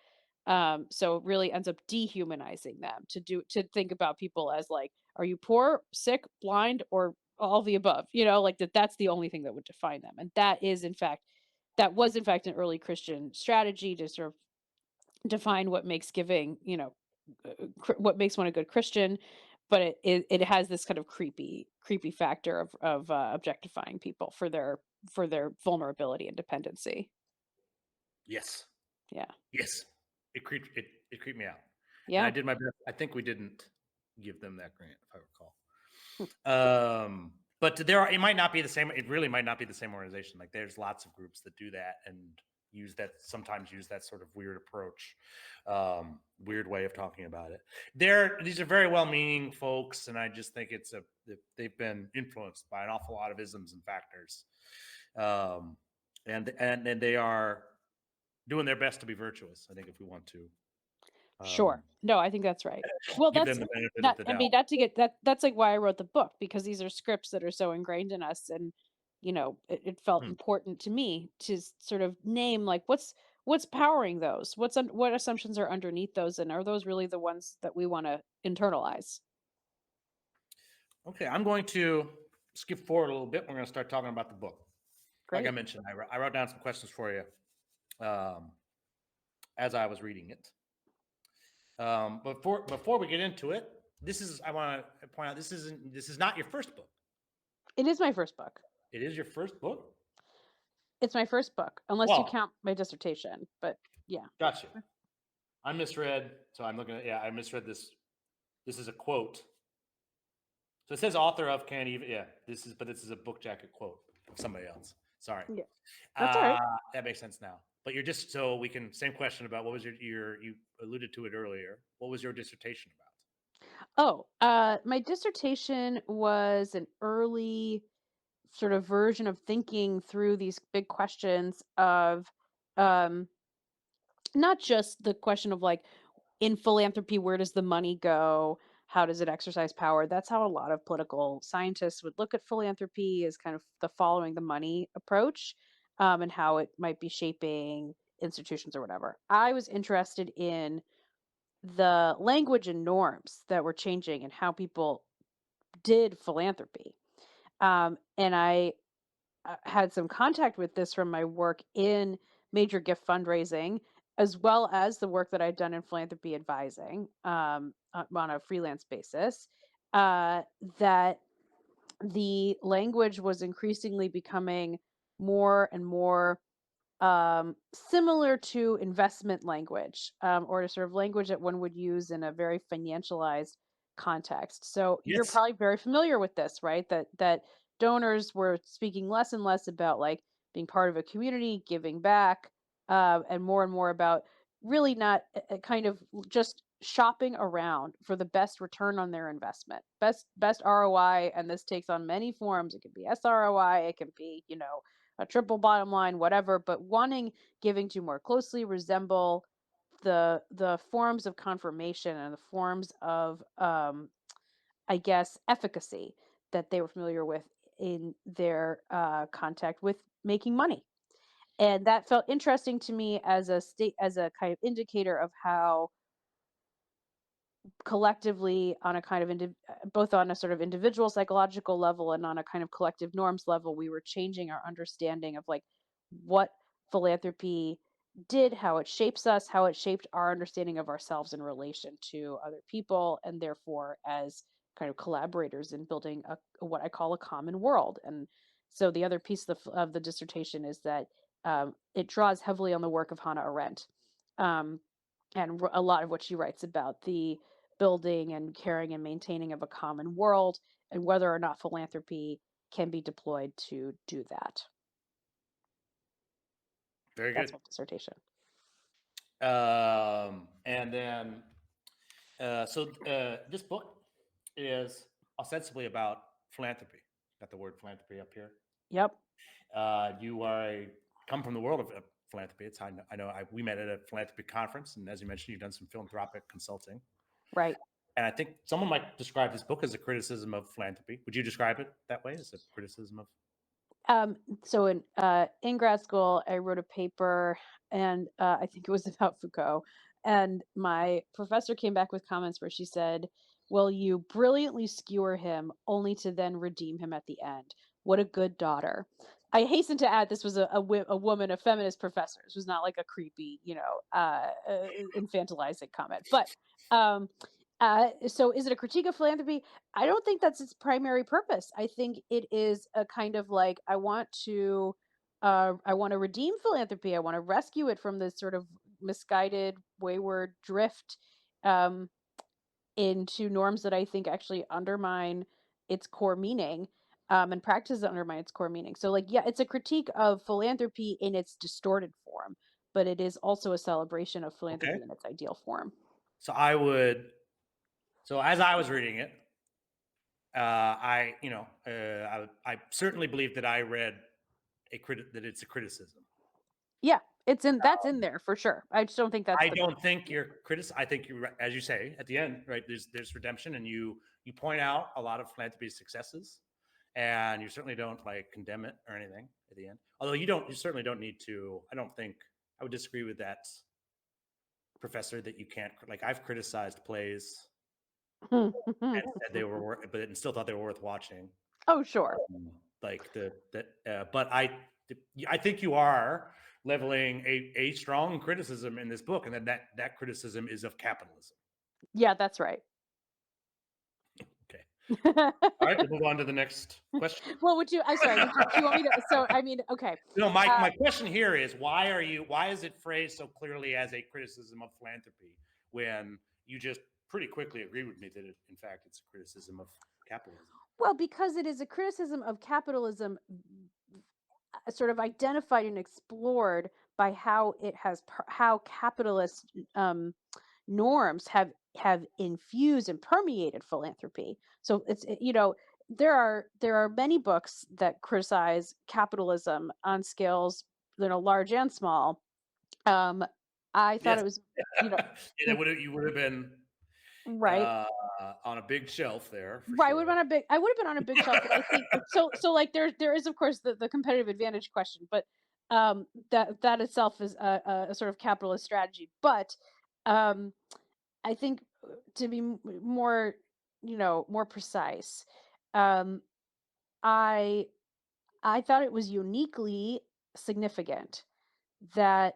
[SPEAKER 2] So it really ends up dehumanizing them to think about people as like, are you poor, sick, blind, or all the above? Like that's the only thing that would define them. And that was in fact an early Christian strategy to sort of define what makes giving, what makes one a good Christian. But it has this kind of creepy factor of objectifying people for their vulnerability and dependency.
[SPEAKER 1] Yes.
[SPEAKER 2] Yeah.
[SPEAKER 1] Yes. It creeped me out. And I
[SPEAKER 2] Yeah.
[SPEAKER 1] did my best. I think we didn't give them that grant, if I recall.
[SPEAKER 2] Hmm.
[SPEAKER 1] But it might not be the same. It really might not be the same organization. Like there's lots of groups that do that and sometimes use that sort of weird approach, weird way of talking about it. These are very well-meaning folks, and I just think they've been influenced by an awful lot of isms and factors, um, and they are doing their best to be virtuous. I think if we want to
[SPEAKER 2] Sure.
[SPEAKER 1] um,
[SPEAKER 2] No, I think that's right. Well,
[SPEAKER 1] give them the benefit of
[SPEAKER 2] that
[SPEAKER 1] the
[SPEAKER 2] I
[SPEAKER 1] doubt.
[SPEAKER 2] mean, not to get that's like why I wrote the book, because these are scripts that are so ingrained in us, and it felt
[SPEAKER 1] Hmm.
[SPEAKER 2] important to me to sort of name like what's powering those? What assumptions are underneath those, and are those really the ones that we want to internalize?
[SPEAKER 1] Okay, I'm going to skip forward a little bit. We're going to start talking about the book. Like I
[SPEAKER 2] Great.
[SPEAKER 1] mentioned, I wrote down some questions for you um, as I was reading it. Before we get into it, I want to point out this is not your first book.
[SPEAKER 2] It is my first book.
[SPEAKER 1] It is your first book.
[SPEAKER 2] It's my first book, unless you
[SPEAKER 1] Well,
[SPEAKER 2] count my dissertation, but yeah.
[SPEAKER 1] gotcha. I misread. So I'm looking at I misread this. This is a quote. So it says author of can't even this is a book jacket quote of somebody else. Sorry.
[SPEAKER 2] Yeah. That's all right.
[SPEAKER 1] That makes sense now. But you're just so we can same question about what was you alluded to it earlier. What was your dissertation about?
[SPEAKER 2] Oh, my dissertation was an early sort of version of thinking through these big questions of um not just the question of like in philanthropy, where does the money go, how does it exercise power? That's how a lot of political scientists would look at philanthropy, as kind of the following the money approach. and how it might be shaping institutions or whatever. I was interested in the language and norms that were changing and how people did philanthropy. And I had some contact with this from my work in major gift fundraising, as well as the work that I'd done in philanthropy advising on a freelance basis. Uh, that the language was increasingly becoming more and more similar to investment language, or to sort of language that one would use in a very financialized context. So you're
[SPEAKER 1] Yes.
[SPEAKER 2] probably very familiar with this, right? That donors were speaking less and less about like being part of a community, giving back, and more about really not kind of just shopping around for the best return on their investment, best ROI. And this takes on many forms. It could be SROI, it can be a triple bottom line, whatever, but wanting giving to more closely resemble the forms of confirmation and the forms of I guess efficacy that they were familiar with in their contact with making money. And that felt interesting to me as a kind of indicator of how collectively on a kind of both on a sort of individual psychological level and on a kind of collective norms level, we were changing our understanding of like what philanthropy did, how it shapes us, how it shaped our understanding of ourselves in relation to other people, and therefore as kind of collaborators in building what I call a common world. And so the other piece of the dissertation is that it draws heavily on the work of Hannah Arendt, um, and a lot of what she writes about the building and caring and maintaining of a common world, and whether or not philanthropy can be deployed to do that.
[SPEAKER 1] Very
[SPEAKER 2] That's
[SPEAKER 1] good.
[SPEAKER 2] my dissertation.
[SPEAKER 1] And then, this book is ostensibly about philanthropy. Got the word philanthropy up here.
[SPEAKER 2] Yep.
[SPEAKER 1] You come from the world of philanthropy. It's I know we met at a philanthropy conference, and as you mentioned, you've done some philanthropic consulting.
[SPEAKER 2] Right.
[SPEAKER 1] And I think someone might describe this book as a criticism of philanthropy. Would you describe it that way, as a criticism of?
[SPEAKER 2] Um, so in grad school, I wrote a paper, and I think it was about Foucault. And my professor came back with comments where she said, "Well, you brilliantly skewer him, only to then redeem him at the end. What a good daughter." I hasten to add, this was a woman, a feminist professor. This was not like a creepy, infantilizing comment. But um, so, is it a critique of philanthropy? I don't think that's its primary purpose. I think it is a kind of like I want to redeem philanthropy. I want to rescue it from this sort of misguided, wayward drift um, into norms that I think actually undermine its core meaning, and practices that undermine its core meaning. So, like, yeah, it's a critique of philanthropy in its distorted form, but it is also a celebration of
[SPEAKER 1] Okay.
[SPEAKER 2] philanthropy in its ideal form.
[SPEAKER 1] So I would. So as I was reading it, I certainly believe that I read that it's a criticism.
[SPEAKER 2] Yeah, that's in there for sure. I just don't think that's
[SPEAKER 1] I
[SPEAKER 2] the
[SPEAKER 1] don't think you're critic. I think you're, as you say at the end, right? There's redemption, and you point out a lot of philanthropy's successes, and you certainly don't like condemn it or anything at the end. Although you certainly don't need to. I don't think I would disagree with that professor that you can't like. I've criticized plays and said they were, but and still thought they were worth watching.
[SPEAKER 2] Oh, sure.
[SPEAKER 1] Like but I think you are leveling a strong criticism in this book, and that criticism is of capitalism.
[SPEAKER 2] Yeah, that's right.
[SPEAKER 1] Okay. All right, we'll move on to the next question.
[SPEAKER 2] Well, I'm sorry, do you want me to I mean, okay.
[SPEAKER 1] No,
[SPEAKER 2] Uh,
[SPEAKER 1] my question here is why is it phrased so clearly as a criticism of philanthropy when you just pretty quickly agreed with me that in fact it's a criticism of capitalism?
[SPEAKER 2] well, because it is a criticism of capitalism, sort of identified and explored by how it has how capitalist norms have infused and permeated philanthropy. So there are many books that criticize capitalism on scales, large and small. Um, I thought
[SPEAKER 1] Yes.
[SPEAKER 2] it was, you know,
[SPEAKER 1] Yeah, you would have been
[SPEAKER 2] right.
[SPEAKER 1] uh, on a big shelf there for
[SPEAKER 2] Right,
[SPEAKER 1] sure.
[SPEAKER 2] I would have been on a big shelf, but I think so like there is of course the competitive advantage question, but That itself is a sort of capitalist strategy. But um, I think to be more, more precise, um, I I thought it was uniquely significant that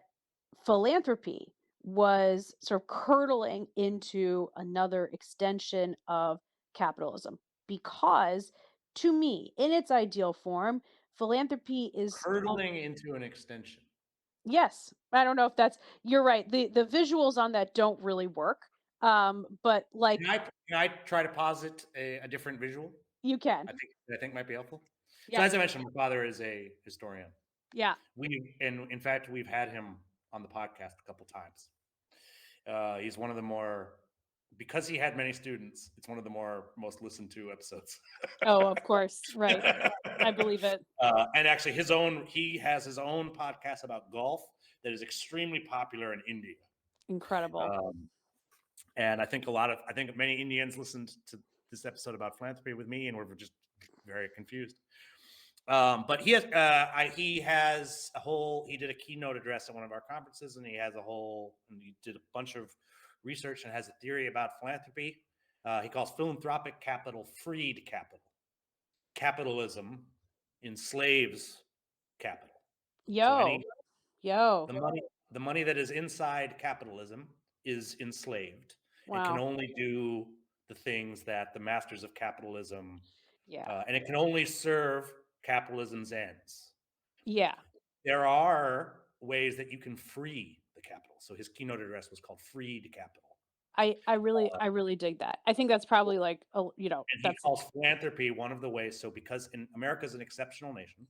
[SPEAKER 2] philanthropy was sort of curdling into another extension of capitalism because to me in its ideal form philanthropy is
[SPEAKER 1] Hurtling into an extension.
[SPEAKER 2] yes, I don't know if that's you're right. The visuals on that don't really work. But
[SPEAKER 1] Can
[SPEAKER 2] like
[SPEAKER 1] I can I try to posit a different visual?
[SPEAKER 2] you can.
[SPEAKER 1] I think might be helpful. So as I
[SPEAKER 2] Yes.
[SPEAKER 1] mentioned, my father is a historian.
[SPEAKER 2] Yeah.
[SPEAKER 1] We and in fact we've had him on the podcast a couple times. He's one of the more because he had many students. It's one of the more most listened to episodes.
[SPEAKER 2] Oh, of course. Right. I believe it.
[SPEAKER 1] And actually, he has his own podcast about golf that is extremely popular in India.
[SPEAKER 2] Incredible.
[SPEAKER 1] Um, and I think many Indians listened to this episode about philanthropy with me, and were just very confused. But he has a whole. He did a keynote address at one of our conferences, and he did a bunch of research and has a theory about philanthropy. He calls philanthropic capital freed capital. Capitalism enslaves capital. So
[SPEAKER 2] Yo. Yo.
[SPEAKER 1] the money the money that is inside capitalism is enslaved and can
[SPEAKER 2] Wow.
[SPEAKER 1] only do the things that the masters of capitalism
[SPEAKER 2] Yeah.
[SPEAKER 1] and it can only serve capitalism's ends.
[SPEAKER 2] Yeah.
[SPEAKER 1] There are ways that you can free the capital. So his keynote address was called "Freed Capital,"
[SPEAKER 2] I really dig that. I think that's probably like
[SPEAKER 1] and he
[SPEAKER 2] that's
[SPEAKER 1] calls philanthropy one of the ways. So because in America is an exceptional nation,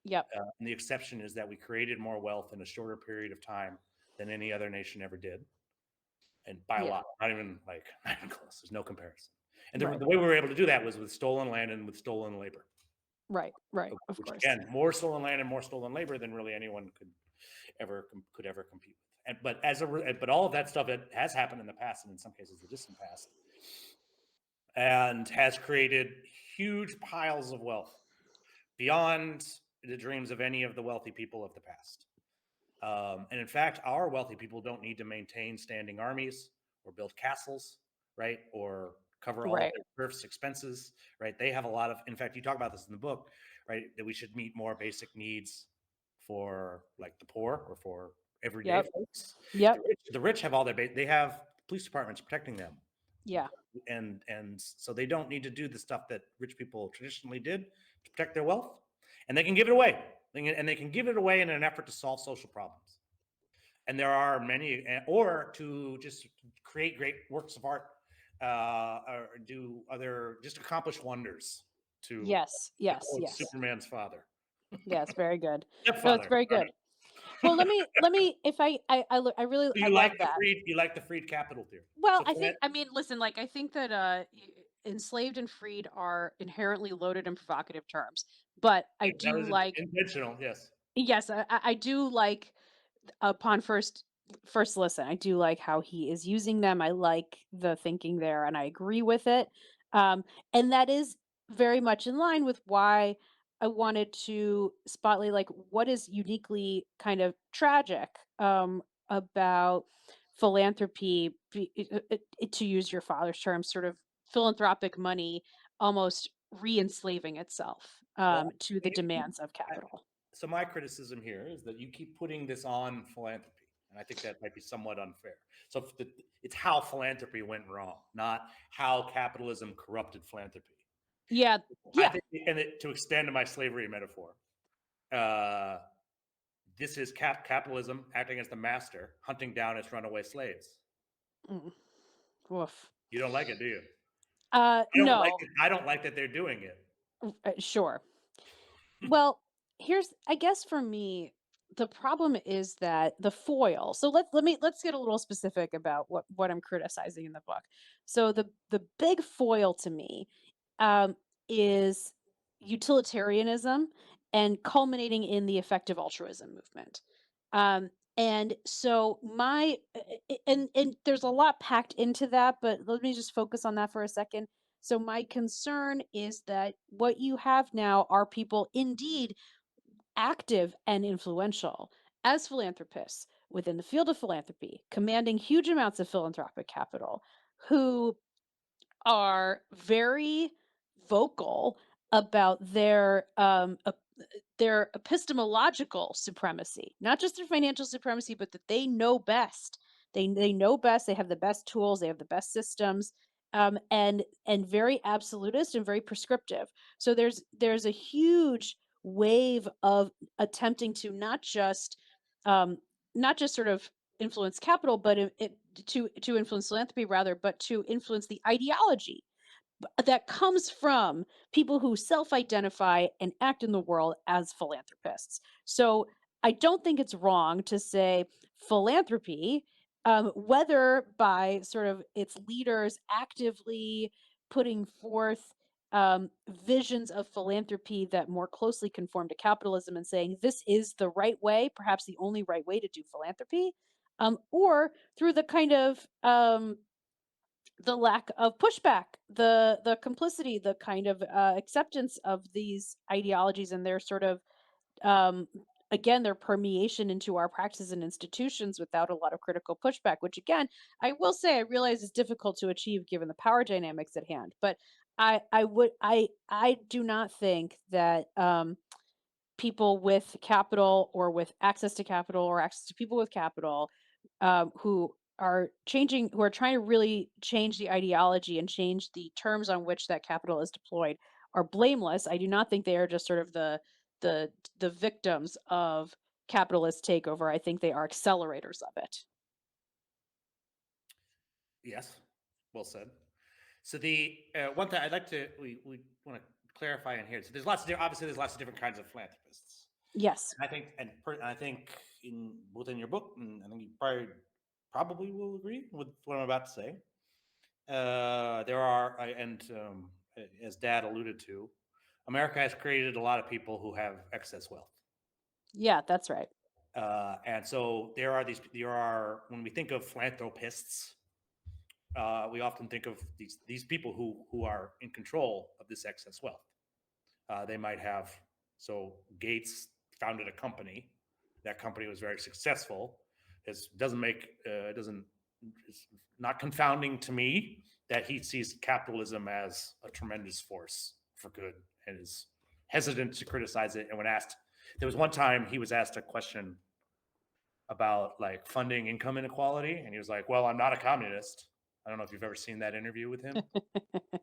[SPEAKER 2] yep.
[SPEAKER 1] and the exception is that we created more wealth in a shorter period of time than any other nation ever did, and by a
[SPEAKER 2] Yeah.
[SPEAKER 1] lot, not even close. There's no comparison. And
[SPEAKER 2] Right.
[SPEAKER 1] the way we were able to do that was with stolen land and with stolen labor,
[SPEAKER 2] Right. Right. Of
[SPEAKER 1] which
[SPEAKER 2] course.
[SPEAKER 1] again, more stolen land and more stolen labor than really anyone could ever compete with. But all of that stuff that has happened in the past, and in some cases the distant past, and has created huge piles of wealth beyond the dreams of any of the wealthy people of the past. And in fact, our wealthy people don't need to maintain standing armies or build castles, right? Or cover all of
[SPEAKER 2] Right.
[SPEAKER 1] their serfs' expenses, right? They have a lot of, in fact, you talk about this in the book, right? That we should meet more basic needs for like the poor or for everyday
[SPEAKER 2] Yep.
[SPEAKER 1] folks.
[SPEAKER 2] Yep.
[SPEAKER 1] The rich have all they have police departments protecting them.
[SPEAKER 2] Yeah.
[SPEAKER 1] And so they don't need to do the stuff that rich people traditionally did to protect their wealth, and they can give it away. And they can give it away in an effort to solve social problems. And there are many, or to just create great works of art, or do other, just accomplish wonders.
[SPEAKER 2] Yes.
[SPEAKER 1] To
[SPEAKER 2] Yes.
[SPEAKER 1] quote
[SPEAKER 2] Yes.
[SPEAKER 1] Superman's father,
[SPEAKER 2] Yes. Very good. No, it's
[SPEAKER 1] stepfather.
[SPEAKER 2] very good. Well, let me if I
[SPEAKER 1] You like
[SPEAKER 2] love that.
[SPEAKER 1] the freed capital theory.
[SPEAKER 2] Well,
[SPEAKER 1] So
[SPEAKER 2] I mean, listen, like I think that enslaved and freed are inherently loaded and provocative terms, but I
[SPEAKER 1] that
[SPEAKER 2] do
[SPEAKER 1] was
[SPEAKER 2] like
[SPEAKER 1] intentional. Yes.
[SPEAKER 2] yes, I do like upon first listen, I do like how he is using them. I like the thinking there, and I agree with it. And that is very much in line with why I wanted to spotlight like what is uniquely kind of tragic about philanthropy, to use your father's term, sort of philanthropic money almost re-enslaving itself
[SPEAKER 1] Well,
[SPEAKER 2] to the demands of capital.
[SPEAKER 1] so my criticism here is that you keep putting this on philanthropy, and I think that might be somewhat unfair. So it's how philanthropy went wrong, not how capitalism corrupted philanthropy.
[SPEAKER 2] Yeah,
[SPEAKER 1] I
[SPEAKER 2] yeah.
[SPEAKER 1] think, and to extend to my slavery metaphor, uh, this is capitalism acting as the master, hunting down its runaway slaves.
[SPEAKER 2] Mm, woof.
[SPEAKER 1] You don't like it, do you? I don't like
[SPEAKER 2] No,
[SPEAKER 1] it. I don't like that they're doing it.
[SPEAKER 2] sure. Well, here's I guess for me, the problem is that the foil. So let's get a little specific about what I'm criticizing in the book. So the big foil to me um, is utilitarianism and culminating in the effective altruism movement. And so and there's a lot packed into that, but let me just focus on that for a second. So my concern is that what you have now are people indeed active and influential as philanthropists within the field of philanthropy, commanding huge amounts of philanthropic capital, who are very vocal about their epistemological supremacy, not just their financial supremacy, but that they know best. They know best. They have the best tools. They have the best systems, and very absolutist and very prescriptive. So there's a huge wave of attempting to um, not just sort of influence capital, but to influence philanthropy rather, but to influence the ideology that comes from people who self-identify and act in the world as philanthropists. So I don't think it's wrong to say philanthropy, whether by sort of its leaders actively putting forth visions of philanthropy that more closely conform to capitalism and saying this is the right way, perhaps the only right way to do philanthropy, or through the kind of the lack of pushback, the complicity, the kind of acceptance of these ideologies and their sort of um, again their permeation into our practices and institutions without a lot of critical pushback. Which again, I will say, I realize is difficult to achieve given the power dynamics at hand. But I do not think that people with capital or with access to capital or access to people with capital who are trying to really change the ideology and change the terms on which that capital is deployed are blameless. I do not think they are just sort of the the victims of capitalist takeover. I think they are accelerators of it.
[SPEAKER 1] Yes, well said. So the one thing I'd like to we want to clarify in here. So there's obviously there's lots of different kinds of philanthropists.
[SPEAKER 2] Yes.
[SPEAKER 1] And I think in both in your book, and I think you probably will agree with what I'm about to say. There are, as Dad alluded to, America has created a lot of people who have excess wealth.
[SPEAKER 2] Yeah, that's right.
[SPEAKER 1] And so there are, when we think of philanthropists, we often think of these people who are in control of this excess wealth. They might have, so Gates founded a company. That company was very successful. It's not confounding to me that he sees capitalism as a tremendous force for good and is hesitant to criticize it. And when asked, there was one time he was asked a question about like funding income inequality, and he was like, "Well, I'm not a communist." I don't know if you've ever seen that interview with him.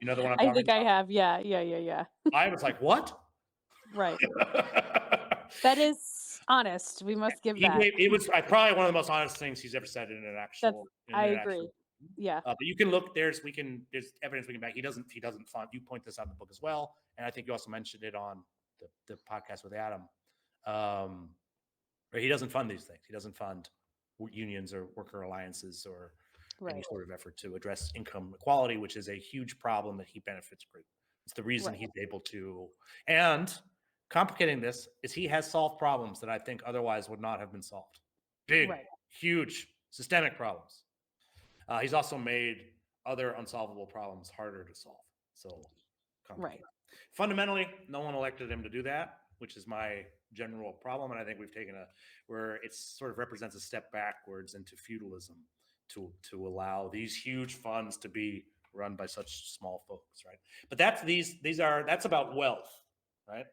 [SPEAKER 1] You know the one I'm
[SPEAKER 2] I
[SPEAKER 1] talking
[SPEAKER 2] think I
[SPEAKER 1] about?
[SPEAKER 2] have. Yeah, yeah, yeah, yeah.
[SPEAKER 1] I was like, "What?"
[SPEAKER 2] Right. That is honest. We must give that.
[SPEAKER 1] It was probably one of the most honest things he's ever said in an
[SPEAKER 2] That's
[SPEAKER 1] actual in
[SPEAKER 2] I
[SPEAKER 1] an actual.
[SPEAKER 2] agree. Yeah.
[SPEAKER 1] But you can look. There's evidence we can back. He doesn't fund. You point this out in the book as well, and I think you also mentioned it on the podcast with Adam. Um, where he doesn't fund these things. He doesn't fund unions or worker alliances or any
[SPEAKER 2] Right.
[SPEAKER 1] sort of effort to address income equality, which is a huge problem that he benefits greatly. It's the reason
[SPEAKER 2] Right.
[SPEAKER 1] he's able to. And complicating this is he has solved problems that I think otherwise would not have been solved. Big,
[SPEAKER 2] Right.
[SPEAKER 1] huge, systemic problems. He's also made other unsolvable problems harder to solve. So
[SPEAKER 2] Right.
[SPEAKER 1] complicated. Fundamentally, no one elected him to do that, which is my general problem. And I think we've taken where it sort of represents a step backwards into feudalism to allow these huge funds to be run by such small folks, right? But that's about wealth, right?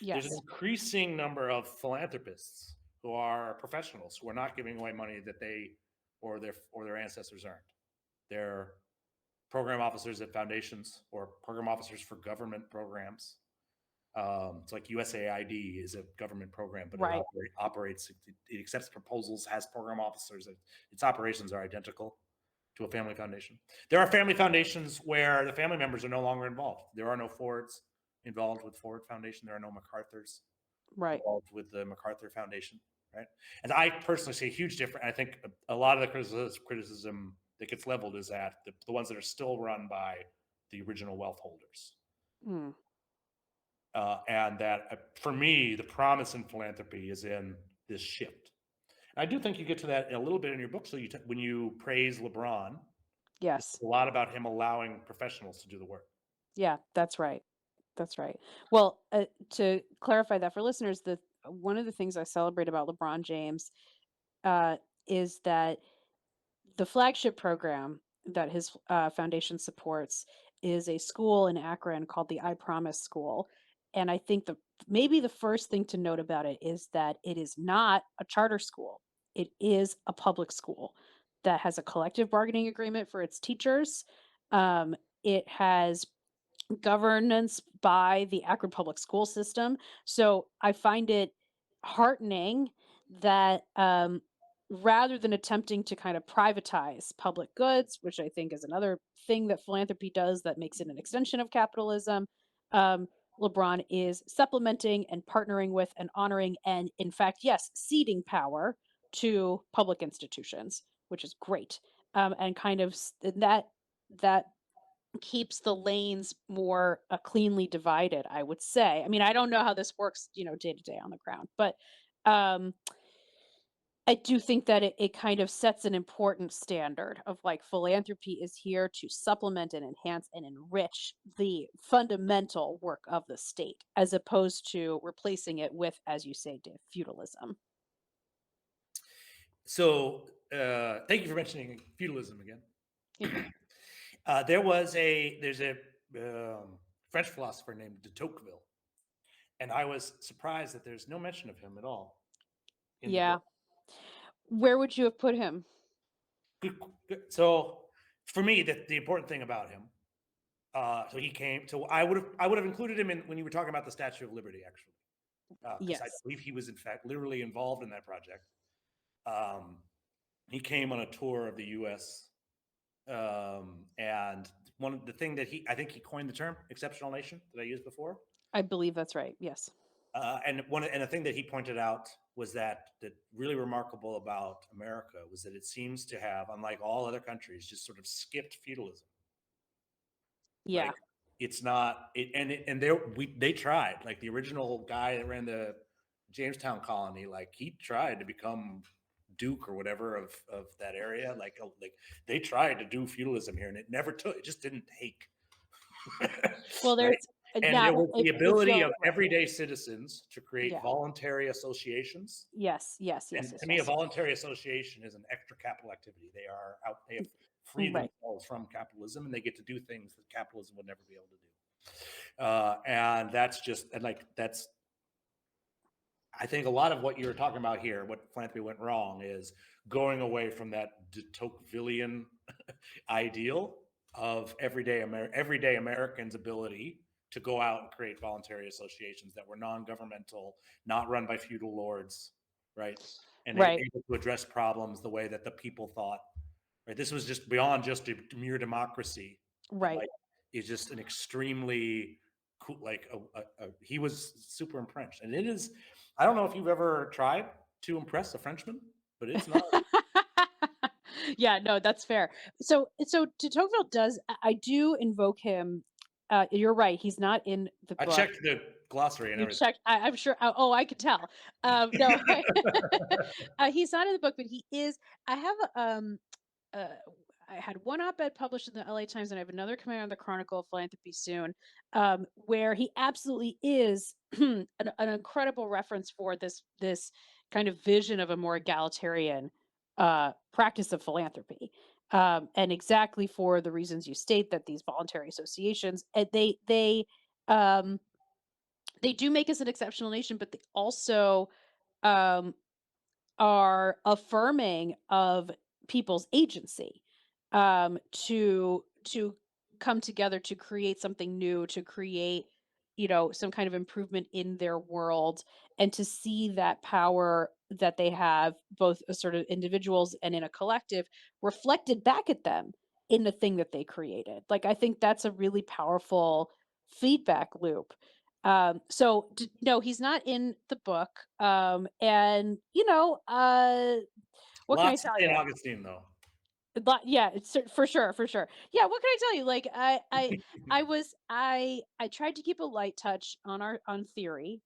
[SPEAKER 1] There's an
[SPEAKER 2] Yes.
[SPEAKER 1] increasing number of philanthropists who are professionals who are not giving away money that they or their ancestors earned. They're program officers at foundations or program officers for government programs. It's like USAID is a government program, but
[SPEAKER 2] Right.
[SPEAKER 1] operates, it accepts proposals, has program officers. Its operations are identical to a family foundation. There are family foundations where the family members are no longer involved. There are no Fords involved with Ford Foundation. There are no MacArthur's
[SPEAKER 2] Right.
[SPEAKER 1] involved with the MacArthur Foundation, right? And I personally see a huge difference. I think a lot of the criticism that gets leveled is at the ones that are still run by the original wealth holders.
[SPEAKER 2] Mm.
[SPEAKER 1] And that for me, the promise in philanthropy is in this shift. And I do think you get to that a little bit in your book. So when you praise LeBron, it's
[SPEAKER 2] Yes.
[SPEAKER 1] a lot about him allowing professionals to do the work.
[SPEAKER 2] Yeah, that's right. That's right. Well, to clarify that for listeners, one of the things I celebrate about LeBron James uh, is that the flagship program that his foundation supports is a school in Akron called the I Promise School. And I think maybe the first thing to note about it is that it is not a charter school. It is a public school that has a collective bargaining agreement for its teachers. Um, it has governance by the Akron public school system. So I find it heartening that rather than attempting to kind of privatize public goods, which I think is another thing that philanthropy does that makes it an extension of capitalism, um, LeBron is supplementing and partnering with and honoring and, in fact, yes, ceding power to public institutions, which is great. And kind of that keeps the lanes more, cleanly divided, I would say. I mean, I don't know how this works, day to day on the ground, but, um, I do think that it kind of sets an important standard of, like, philanthropy is here to supplement and enhance and enrich the fundamental work of the state, as opposed to replacing it with, as you say, Dave, feudalism.
[SPEAKER 1] So, thank you for mentioning feudalism again.
[SPEAKER 2] Yeah.
[SPEAKER 1] There's a French philosopher named de Tocqueville, and I was surprised that there's no mention of him at all in the
[SPEAKER 2] Yeah.
[SPEAKER 1] book.
[SPEAKER 2] Where would you have put him?
[SPEAKER 1] So, for me, the important thing about him, so he came. So I would have included him in when you were talking about the Statue of Liberty, actually, because I
[SPEAKER 2] Yes,
[SPEAKER 1] believe he was in fact literally involved in that project. Um, he came on a tour of the U.S. And one of the thing that I think he coined the term exceptional nation that I used before.
[SPEAKER 2] I believe that's right, yes.
[SPEAKER 1] And the thing that he pointed out was that really remarkable about America was that it seems to have, unlike all other countries, just sort of skipped feudalism.
[SPEAKER 2] Yeah.
[SPEAKER 1] Like it's not it, and they tried. Like the original guy that ran the Jamestown colony, like he tried to become duke or whatever of that area. Like they tried to do feudalism here, and it never took. It just didn't take.
[SPEAKER 2] Well,
[SPEAKER 1] Right.
[SPEAKER 2] there's
[SPEAKER 1] And
[SPEAKER 2] now
[SPEAKER 1] it was the
[SPEAKER 2] if
[SPEAKER 1] ability
[SPEAKER 2] you'll
[SPEAKER 1] of
[SPEAKER 2] right.
[SPEAKER 1] everyday citizens to create
[SPEAKER 2] Yeah.
[SPEAKER 1] voluntary associations.
[SPEAKER 2] Yes, yes, yes,
[SPEAKER 1] And
[SPEAKER 2] yes,
[SPEAKER 1] to me, a
[SPEAKER 2] yes.
[SPEAKER 1] voluntary association is an extra capital activity. They have freed
[SPEAKER 2] Right.
[SPEAKER 1] themselves from capitalism and they get to do things that capitalism would never be able to do. And that's just, and like, that's, I think a lot of what you're talking about here, what philanthropy went wrong is going away from that de Tocquevillian ideal of everyday Americans' ability to go out and create voluntary associations that were non-governmental, not run by feudal lords, right? And
[SPEAKER 2] Right.
[SPEAKER 1] able to address problems the way that the people thought. Right? This was just beyond just a mere democracy, but
[SPEAKER 2] Right.
[SPEAKER 1] like it's just an extremely cool. He was super entrenched, and it is. I don't know if you've ever tried to impress a Frenchman, but it's not.
[SPEAKER 2] Yeah, no, that's fair. So de Tocqueville does I do invoke him. You're right, he's not in the
[SPEAKER 1] I
[SPEAKER 2] book.
[SPEAKER 1] checked the glossary and
[SPEAKER 2] You
[SPEAKER 1] everything.
[SPEAKER 2] checked I'm sure oh, I could tell. No, he's not in the book, but he is I have uh, I had one op-ed published in the LA Times, and I have another coming out in the Chronicle of Philanthropy soon, where he absolutely is an incredible reference for this kind of vision of a more egalitarian practice of philanthropy, and exactly for the reasons you state that these voluntary associations um, they do make us an exceptional nation, but they also um, are affirming of people's agency, to come together to create something new, to create, some kind of improvement in their world, and to see that power that they have, both as sort of individuals and in a collective, reflected back at them in the thing that they created. Like, I think that's a really powerful feedback loop. No, he's not in the book. What can I
[SPEAKER 1] Lots of
[SPEAKER 2] tell
[SPEAKER 1] St.
[SPEAKER 2] you?
[SPEAKER 1] Augustine, though.
[SPEAKER 2] But yeah, for sure, for sure. Yeah, what can I tell you? Like I tried to keep a light touch on our on theory.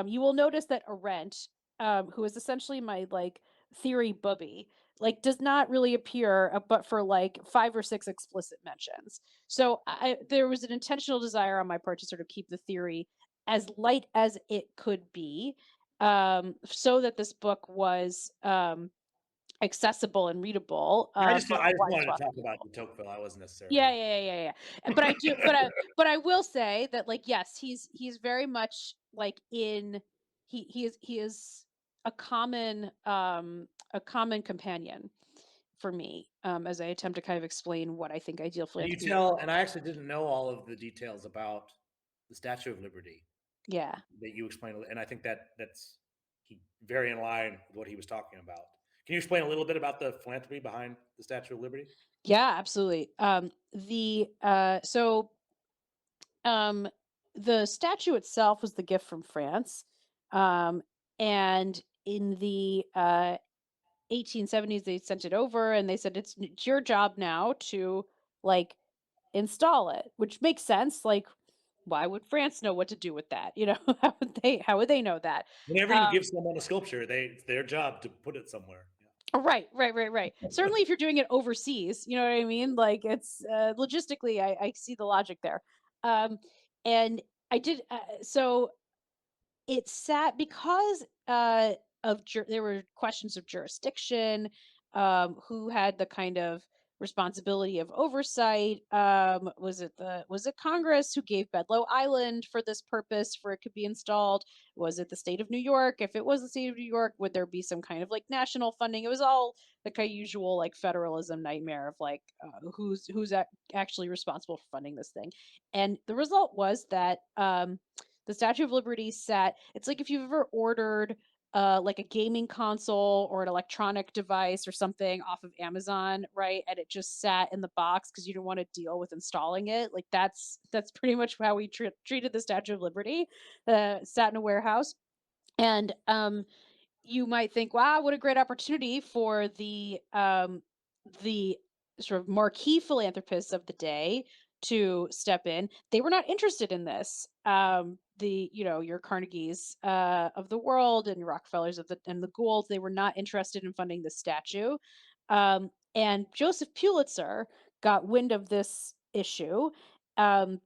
[SPEAKER 2] You will notice that Arendt, who is essentially my like theory bubby, like does not really appear, but for like 5 or 6 explicit mentions. So there was an intentional desire on my part to sort of keep the theory as light as it could be. so that this book was accessible and readable for a
[SPEAKER 1] I just
[SPEAKER 2] wide
[SPEAKER 1] wanted
[SPEAKER 2] swath
[SPEAKER 1] to
[SPEAKER 2] of
[SPEAKER 1] talk about
[SPEAKER 2] people.
[SPEAKER 1] the Tocqueville. I wasn't necessarily.
[SPEAKER 2] Yeah. But I do, but I will say that, like, yes, he's very much like in he is a common companion for me, as I attempt to kind of explain what I think ideal
[SPEAKER 1] And you
[SPEAKER 2] philanthropy is.
[SPEAKER 1] tell, and I actually didn't know all of the details about the Statue of Liberty
[SPEAKER 2] Yeah.
[SPEAKER 1] that you explained, and I think that's very in line with what he was talking about. Can you explain a little bit about the philanthropy behind the Statue of Liberty?
[SPEAKER 2] Yeah, absolutely. Um, the statue itself was the gift from France. Um, and in the 1870s, they sent it over and they said, it's your job now to, like, install it, which makes sense. Like, why would France know what to do with that? How would they know that?
[SPEAKER 1] Whenever you give
[SPEAKER 2] Um,
[SPEAKER 1] someone a sculpture, it's their job to put it somewhere. Yeah.
[SPEAKER 2] right. Certainly, if you're doing it overseas, you know what I mean? Like, it's logistically, I see the logic there. Um, and I did, so it sat because, there were questions of jurisdiction, who had the kind of responsibility of oversight. Was it Congress who gave Bedloe Island for this purpose for it could be installed? Was it the state of New York? If it was the state of New York, would there be some kind of, like, national funding? It was all the kind of usual, like, federalism nightmare of, like, actually responsible for funding this thing. And the result was that, the Statue of Liberty sat, it's like if you've ever ordered, like, a gaming console or an electronic device or something off of Amazon, right? And it just sat in the box because you didn't wanna deal with installing it. Like, that's pretty much how we treated the Statue of Liberty. Sat in a warehouse, and, you might think, "Wow, what a great opportunity for the sort of marquee philanthropists of the day to step in." They were not interested in this. Your Carnegies of the world and your Rockefellers and the Goulds, they were not interested in funding the statue. And Joseph Pulitzer got wind of this issue. Um,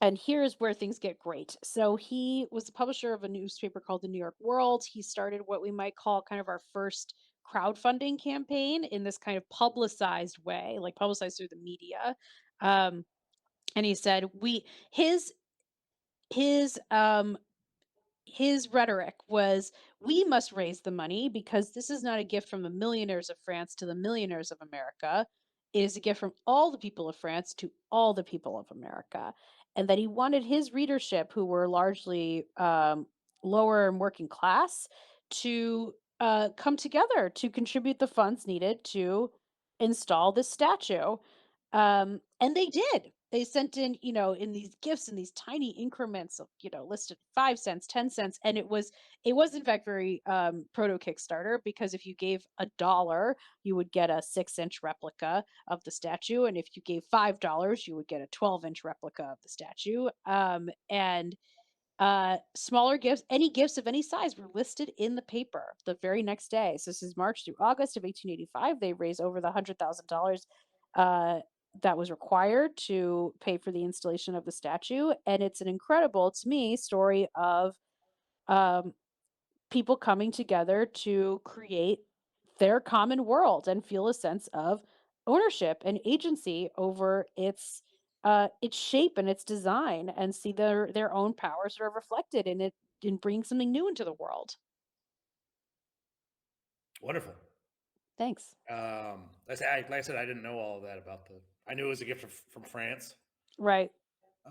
[SPEAKER 2] and here's where things get great. So he was the publisher of a newspaper called the New York World. He started what we might call kind of our first crowdfunding campaign in this kind of publicized way, like publicized through the media. Um, and he said, we his his rhetoric was, we must raise the money because this is not a gift from the millionaires of France to the millionaires of America. It is a gift from all the people of France to all the people of America. And that he wanted his readership, who were largely lower and working class, to come together to contribute the funds needed to install this statue. And they did. They sent in, in these gifts in these tiny increments of, listed 5 cents, 10 cents. And it was in fact very proto Kickstarter, because if you gave $1, you would get a 6-inch replica of the statue. And if you gave $5, you would get a 12-inch replica of the statue. And Smaller gifts, any gifts of any size, were listed in the paper the very next day. So this is March through August of 1885. They raised over the $100,000 uh, that was required to pay for the installation of the statue. And it's an incredible, to me, story of um, people coming together to create their common world and feel a sense of ownership and agency over its shape and its design, and see their own powers that are reflected in it and bring something new into the world.
[SPEAKER 1] Wonderful.
[SPEAKER 2] Thanks.
[SPEAKER 1] Like I said, I didn't know all of that about the. I knew it was a gift from France,
[SPEAKER 2] Right.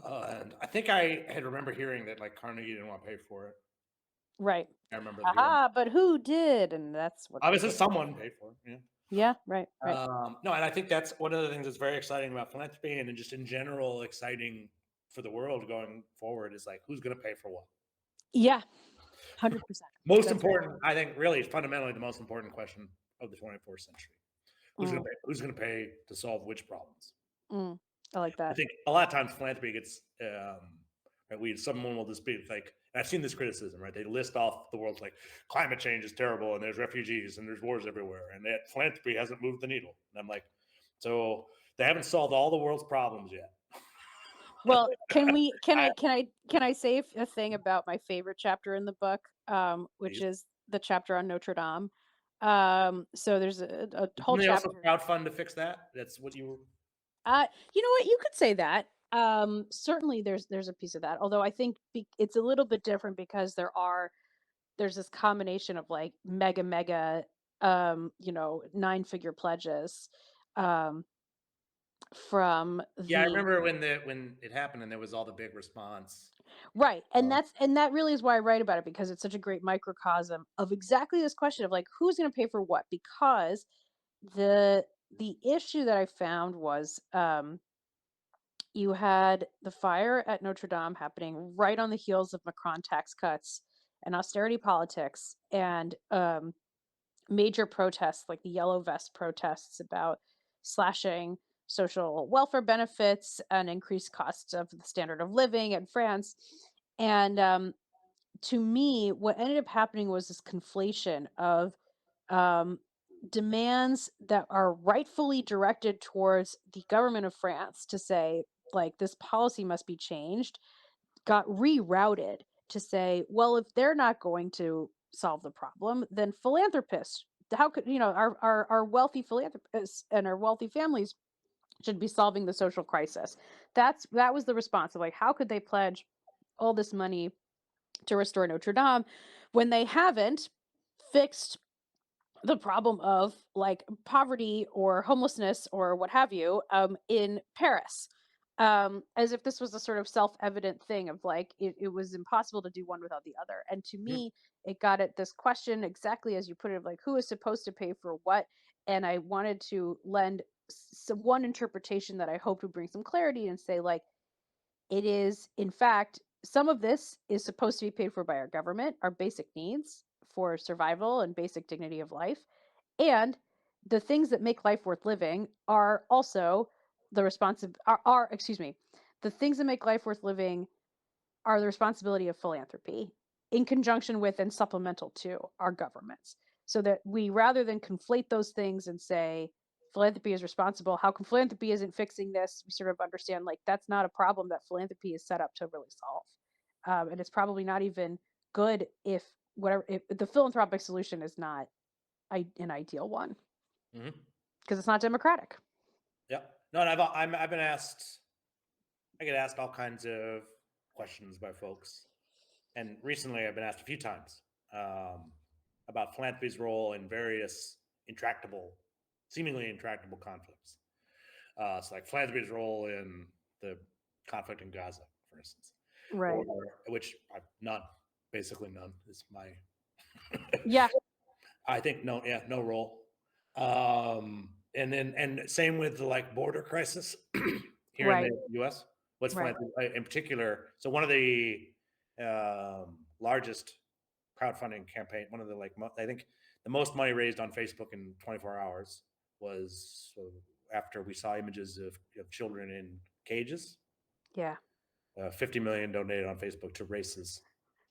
[SPEAKER 1] and I think I had remember hearing that like Carnegie didn't want to pay for it.
[SPEAKER 2] Right.
[SPEAKER 1] I remember hearing.
[SPEAKER 2] Aha, but who did? And that's what
[SPEAKER 1] Obviously,
[SPEAKER 2] what
[SPEAKER 1] someone paid for it. Yeah.
[SPEAKER 2] Yeah, right.
[SPEAKER 1] No, and I think that's one of the things that's very exciting about philanthropy and just in general exciting for the world going forward is like who's going to pay for what.
[SPEAKER 2] Yeah, 100%.
[SPEAKER 1] Most
[SPEAKER 2] That's right.
[SPEAKER 1] important, I think, really fundamentally the most important question of the 24th century: who's going
[SPEAKER 2] Mm,
[SPEAKER 1] to pay? Who's going to pay to solve which problems?
[SPEAKER 2] mm. I like
[SPEAKER 1] I
[SPEAKER 2] that.
[SPEAKER 1] think a lot of times philanthropy gets right. Someone will just be like, and I've seen this criticism, right? They list off the world's like climate change is terrible, and there's refugees, and there's wars everywhere, and that philanthropy hasn't moved the needle. And I'm like, so they haven't solved all the world's problems yet.
[SPEAKER 2] Well, can we
[SPEAKER 1] I,
[SPEAKER 2] can I say a thing about my favorite chapter in the book? which
[SPEAKER 1] Please.
[SPEAKER 2] is the chapter on Notre Dame. So there's a whole
[SPEAKER 1] Didn't they also
[SPEAKER 2] chapter.
[SPEAKER 1] crowdfund to fix that? That's what you were.
[SPEAKER 2] You know what? You could say that. Certainly, there's a piece of that. Although I think it's a little bit different because there's this combination of like mega, nine-figure pledges, um, from
[SPEAKER 1] Yeah, I
[SPEAKER 2] the
[SPEAKER 1] remember when it happened and there was all the big response.
[SPEAKER 2] right, and
[SPEAKER 1] Um,
[SPEAKER 2] that really is why I write about it because it's such a great microcosm of exactly this question of like who's going to pay for what because the the issue that I found was you had the fire at Notre Dame happening right on the heels of Macron tax cuts and austerity politics and major protests like the yellow vest protests about slashing social welfare benefits and increased costs of the standard of living in France. And to me, what ended up happening was this conflation of um, demands that are rightfully directed towards the government of France to say, like, this policy must be changed, got rerouted to say, well, if they're not going to solve the problem, then philanthropists, how could, our wealthy philanthropists and our wealthy families should be solving the social crisis. That was the response of like, how could they pledge all this money to restore Notre Dame when they haven't fixed the problem of like poverty or homelessness or what have you in Paris. As if this was a sort of self-evident thing of like it was impossible to do one without the other. And to
[SPEAKER 1] mhm,
[SPEAKER 2] me, it got at this question exactly as you put it of like who is supposed to pay for what. And I wanted to lend one interpretation that I hope would bring some clarity and say like it is, in fact, some of this is supposed to be paid for by our government, our basic needs for survival and basic dignity of life. And the things that make life worth living are also excuse me, the things that make life worth living are the responsibility of philanthropy in conjunction with and supplemental to our governments. So that we rather than conflate those things and say philanthropy is responsible, how come philanthropy isn't fixing this? We sort of understand like that's not a problem that philanthropy is set up to really solve. And it's probably not even good if the philanthropic solution is not an ideal one
[SPEAKER 1] mhm.
[SPEAKER 2] because it's not democratic.
[SPEAKER 1] Yeah. No, and I've been asked. I get asked all kinds of questions by folks, and recently I've been asked a few times um, about philanthropy's role in various intractable, seemingly intractable conflicts. So, like philanthropy's role in the conflict in Gaza, for instance, or
[SPEAKER 2] Right.
[SPEAKER 1] which I've none, basically none is my.
[SPEAKER 2] Yeah.
[SPEAKER 1] I think no, yeah, no role. And same with the like border crisis here in
[SPEAKER 2] Right.
[SPEAKER 1] the U.S. What's
[SPEAKER 2] Right.
[SPEAKER 1] philanthropy in particular? So one of the largest crowdfunding campaign, one of the like I think the most money raised on Facebook in 24 hours was after we saw images of children in cages.
[SPEAKER 2] Yeah.
[SPEAKER 1] 50 million donated on Facebook to races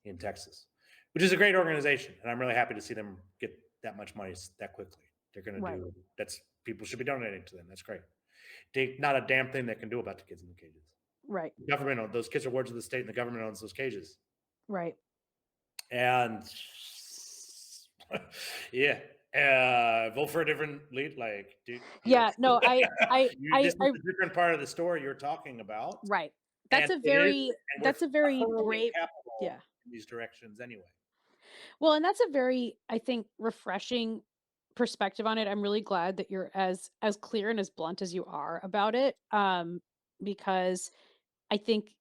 [SPEAKER 1] in Texas, which is a great organization, and I'm really happy to see them get that much money that quickly. They're going to
[SPEAKER 2] Right.
[SPEAKER 1] do that's people should be donating to them. That's great. Not a damn thing they can do about the kids in the cages.
[SPEAKER 2] Right.
[SPEAKER 1] The government, those kids are wards of the state, and the government owns those cages.
[SPEAKER 2] Right.
[SPEAKER 1] And yeah, vote for a different lead. Like, dude, yeah,
[SPEAKER 2] Yeah. No,
[SPEAKER 1] this is a different part of the story you're talking about,
[SPEAKER 2] right.
[SPEAKER 1] and
[SPEAKER 2] That's a
[SPEAKER 1] it is,
[SPEAKER 2] very
[SPEAKER 1] and we're
[SPEAKER 2] that's a very
[SPEAKER 1] thoroughly
[SPEAKER 2] brave. Yeah.
[SPEAKER 1] capital in these directions anyway.
[SPEAKER 2] Well, and that's a very, I think, refreshing perspective on it. I'm really glad that you're as clear and as blunt as you are about it. Because I think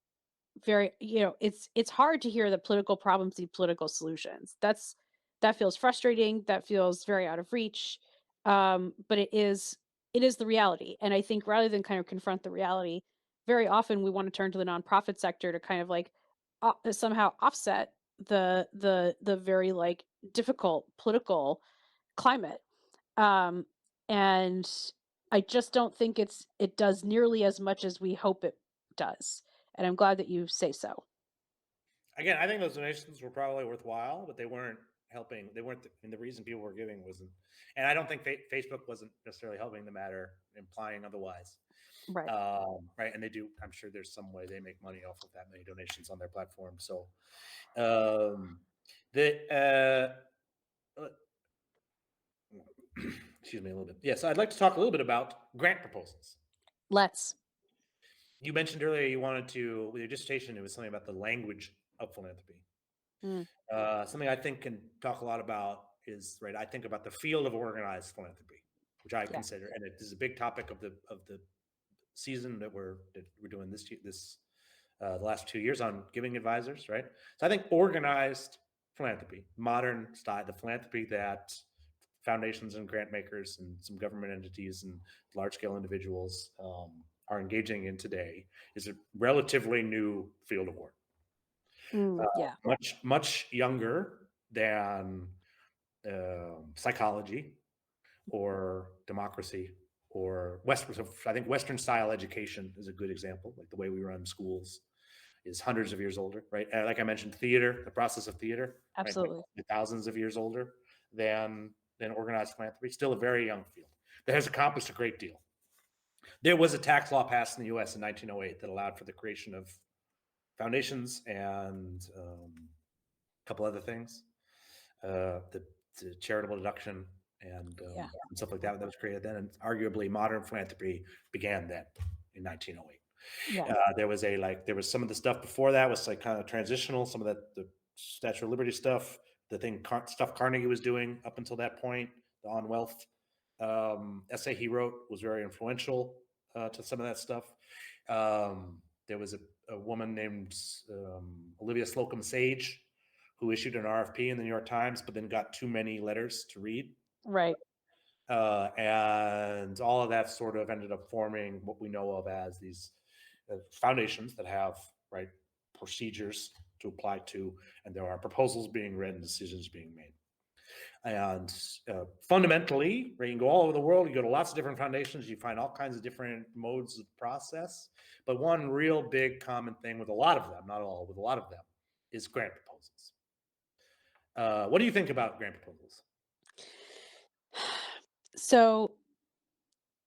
[SPEAKER 2] it's hard to hear that political problems need political solutions. That feels frustrating. That feels very out of reach. But it is the reality. And I think rather than kind of confront the reality, very often we want to turn to the nonprofit sector to kind of like somehow offset the very like difficult political climate. Um, and I just don't think it does nearly as much as we hope it does. And I'm glad that you say so.
[SPEAKER 1] Again, I think those donations were probably worthwhile, but they weren't helping. They weren't, and the reason people were giving wasn't. And I don't think Facebook wasn't necessarily helping the matter, implying otherwise.
[SPEAKER 2] Right.
[SPEAKER 1] Right, and they do. I'm sure there's some way they make money off of that many donations on their platform. So, um, The excuse me a little bit. Yes, I'd like to talk a little bit about grant proposals.
[SPEAKER 2] Let's.
[SPEAKER 1] You mentioned earlier you wanted to, with your dissertation, it was something about the language of philanthropy.
[SPEAKER 2] Mm,
[SPEAKER 1] Something I think can talk a lot about is right. I think about the field of organized philanthropy, which I
[SPEAKER 2] yeah.
[SPEAKER 1] consider, and it is a big topic of the season that we're doing this the last 2 years on giving advisors, right? So I think organized philanthropy, modern style, the philanthropy that foundations and grant makers and some government entities and large scale individuals are engaging in today is a relatively new field of work,
[SPEAKER 2] Yeah.
[SPEAKER 1] much younger than psychology or democracy or Western. So I think Western style education is a good example, like the way we run schools is hundreds of years older, right? Like I mentioned, theater, the process of theater, right,
[SPEAKER 2] Absolutely.
[SPEAKER 1] thousands of years older than organized philanthropy. Still a very young field that has accomplished a great deal. There was a tax law passed in the U.S. in 1908 that allowed for the creation of foundations and a couple other things, the charitable deduction
[SPEAKER 2] Yeah.
[SPEAKER 1] and stuff like that was created then. And arguably, modern philanthropy began then in 1908.
[SPEAKER 2] Yeah.
[SPEAKER 1] There was some of the stuff before that was like kind of transitional. Some of that the Statue of Liberty stuff, stuff Carnegie was doing up until that point, the On Wealth essay he wrote was very influential to some of that stuff. There was a woman named Olivia Slocum Sage who issued an RFP in the New York Times, but then got too many letters to read.
[SPEAKER 2] Right.
[SPEAKER 1] And all of that sort of ended up forming what we know of as these foundations that have right procedures to apply to, and there are proposals being read and decisions being made. And fundamentally, right, you can go all over the world, you go to lots of different foundations, you find all kinds of different modes of process. But one real big common thing with a lot of them, not all, with a lot of them, is grant proposals. What do you think about grant proposals?
[SPEAKER 2] So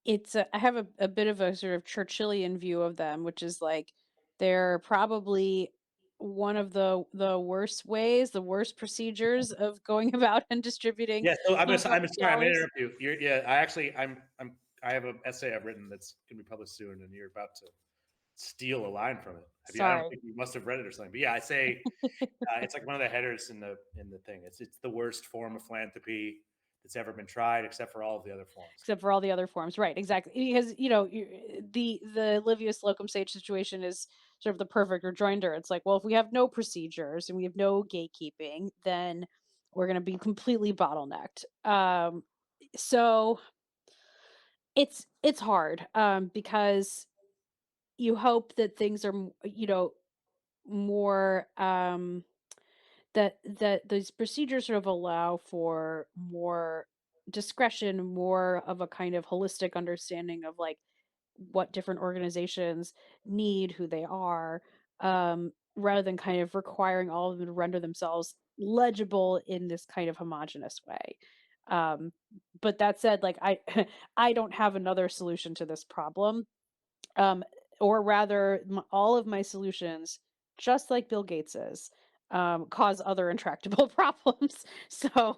[SPEAKER 2] I have a bit of a sort of Churchillian view of them, which is like they're probably one of the worst ways, the worst procedures of going about and distributing
[SPEAKER 1] Yeah, so I'm
[SPEAKER 2] philanthropic
[SPEAKER 1] sorry, I'm gonna
[SPEAKER 2] dollars.
[SPEAKER 1] interrupt you. Yeah, I actually, I have an essay I've written that's gonna be published soon, and you're about to steal a line from it. I don't
[SPEAKER 2] Sorry.
[SPEAKER 1] think you must have read it or something. But yeah, I say it's like one of the headers in the thing. It's the worst form of philanthropy that's ever been tried, except for all of the other forms.
[SPEAKER 2] Except for all the other forms, right? Exactly, because the Olivia Slocum Sage situation is sort of the perfect rejoinder. It's like, well, if we have no procedures and we have no gatekeeping, then we're going to be completely bottlenecked. So it's hard because you hope that things are more that these procedures sort of allow for more discretion, more of a kind of holistic understanding of like what different organizations need, who they are, rather than kind of requiring all of them to render themselves legible in this kind of homogenous way. Um, but that said, like I don't have another solution to this problem. Um, or rather, all of my solutions, just like Bill Gates's, cause other intractable problems. So,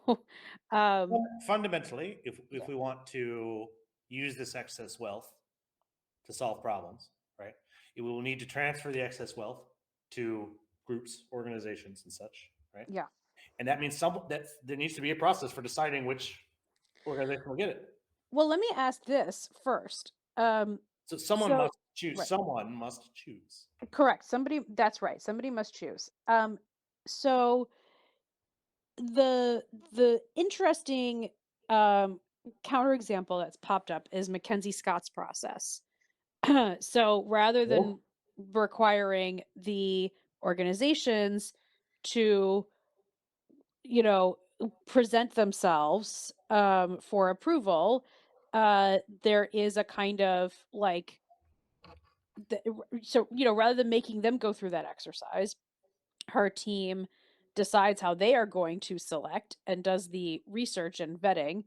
[SPEAKER 2] um,
[SPEAKER 1] Fundamentally, if
[SPEAKER 2] yeah,
[SPEAKER 1] we want to use this excess wealth to solve problems, right, we will need to transfer the excess wealth to groups, organizations, and such, right?
[SPEAKER 2] yeah.
[SPEAKER 1] And that means that there needs to be a process for deciding which organization will get it.
[SPEAKER 2] Well, let me ask this first.
[SPEAKER 1] So someone
[SPEAKER 2] So
[SPEAKER 1] must choose.
[SPEAKER 2] right,
[SPEAKER 1] Someone must choose.
[SPEAKER 2] correct. That's right. Somebody must choose. So the interesting um counterexample that's popped up is Mackenzie Scott's process. So rather
[SPEAKER 1] Well,
[SPEAKER 2] than requiring the organizations to, present themselves for approval, there is a kind of like, so, rather than making them go through that exercise, her team decides how they are going to select and does the research and vetting.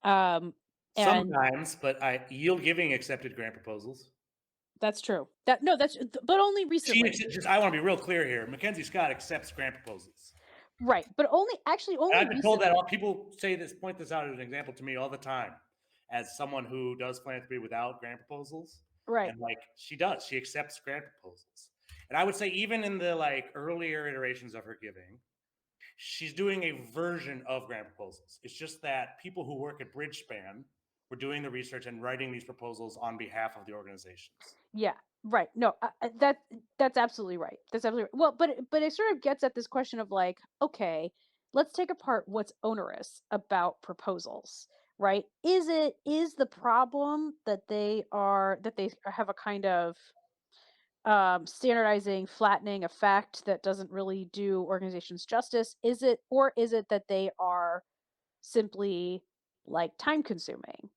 [SPEAKER 2] Um, and
[SPEAKER 1] sometimes, but yield giving accepted grant proposals.
[SPEAKER 2] that's true. But only recently.
[SPEAKER 1] I want to be real clear here. Mackenzie Scott accepts grant proposals.
[SPEAKER 2] Right, but
[SPEAKER 1] And
[SPEAKER 2] only
[SPEAKER 1] I've been told that
[SPEAKER 2] recently.
[SPEAKER 1] all people say this, point this out as an example to me all the time, as someone who does philanthropy without grant proposals.
[SPEAKER 2] Right.
[SPEAKER 1] And like she accepts grant proposals. And I would say even in the like earlier iterations of her giving, she's doing a version of grant proposals. It's just that people who work at Bridgespan were doing the research and writing these proposals on behalf of the organizations.
[SPEAKER 2] Yeah, right. No, that's absolutely right. That's absolutely right. Well, but it sort of gets at this question of like, okay, let's take apart what's onerous about proposals, right? Is the problem that they have a kind of standardizing, flattening effect that doesn't really do organizations justice? Is it, or is it that they are simply like time consuming?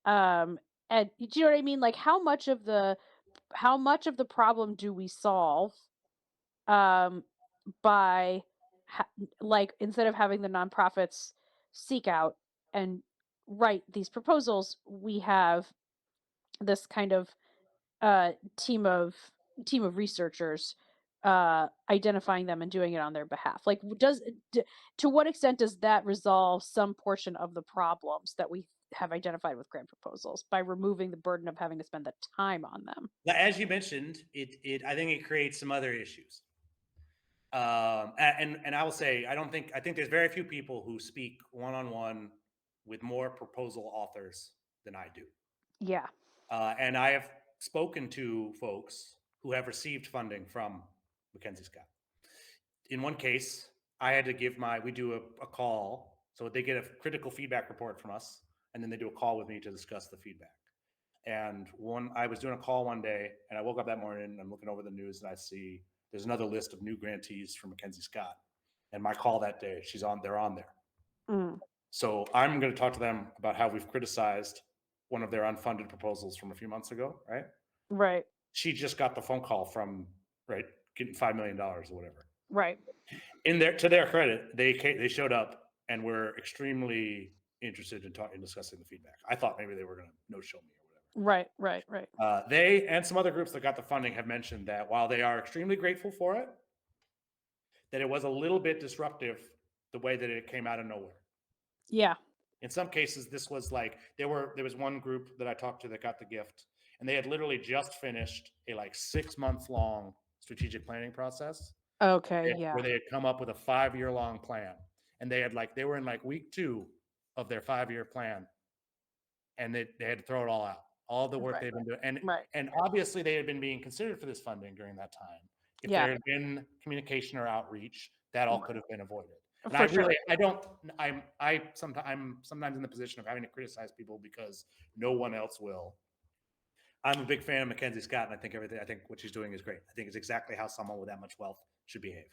[SPEAKER 2] Um, and do you know what I mean? Like how much of the problem do we solve um, by like instead of having the nonprofits seek out and write these proposals, we have this kind of uh, team of team of researchers identifying them and doing it on their behalf. Like, to what extent does that resolve some portion of the problems that we have identified with grant proposals by removing the burden of having to spend the time on them?
[SPEAKER 1] Now, as you mentioned, it I think it creates some other issues. And I will say I think there's very few people who speak one on one with more proposal authors than I do.
[SPEAKER 2] Yeah.
[SPEAKER 1] And I have spoken to folks who have received funding from Mackenzie Scott. In one case, I had to give we do a call. So they get a critical feedback report from us, and then they do a call with me to discuss the feedback. And I was doing a call one day, and I woke up that morning, and I'm looking over the news, and I see there's another list of new grantees from Mackenzie Scott. And my call that day, they're on there.
[SPEAKER 2] Mm,
[SPEAKER 1] So I'm going to talk to them about how we've criticized one of their unfunded proposals from a few months ago, right?
[SPEAKER 2] right.
[SPEAKER 1] She just got the phone call from, right, getting $5 million or whatever.
[SPEAKER 2] Right.
[SPEAKER 1] To their credit, they showed up and were extremely interested in discussing the feedback. I thought maybe they were going to no show me or whatever.
[SPEAKER 2] Right. Right. Right.
[SPEAKER 1] They and some other groups that got the funding have mentioned that while they are extremely grateful for it, that it was a little bit disruptive the way that it came out of nowhere.
[SPEAKER 2] Yeah.
[SPEAKER 1] In some cases, this was like there was one group that I talked to that got the gift, and they had literally just finished a like 6 month long strategic planning process
[SPEAKER 2] Okay.
[SPEAKER 1] where
[SPEAKER 2] Yeah.
[SPEAKER 1] they had come up with a 5 year long plan, and they were in like week 2 of their 5 year plan, and they had to throw it all out, all the work
[SPEAKER 2] Right.
[SPEAKER 1] they've been doing,
[SPEAKER 2] Right.
[SPEAKER 1] and obviously they had been being considered for this funding during that time. If
[SPEAKER 2] Yeah.
[SPEAKER 1] there had been communication or outreach, that all could
[SPEAKER 2] Right.
[SPEAKER 1] have been avoided. And I
[SPEAKER 2] For sure.
[SPEAKER 1] really, I don't, I'm sometimes in the position of having to criticize people because no one else will. I'm a big fan of Mackenzie Scott, and I think what she's doing is great. I think it's exactly how someone with that much wealth should behave.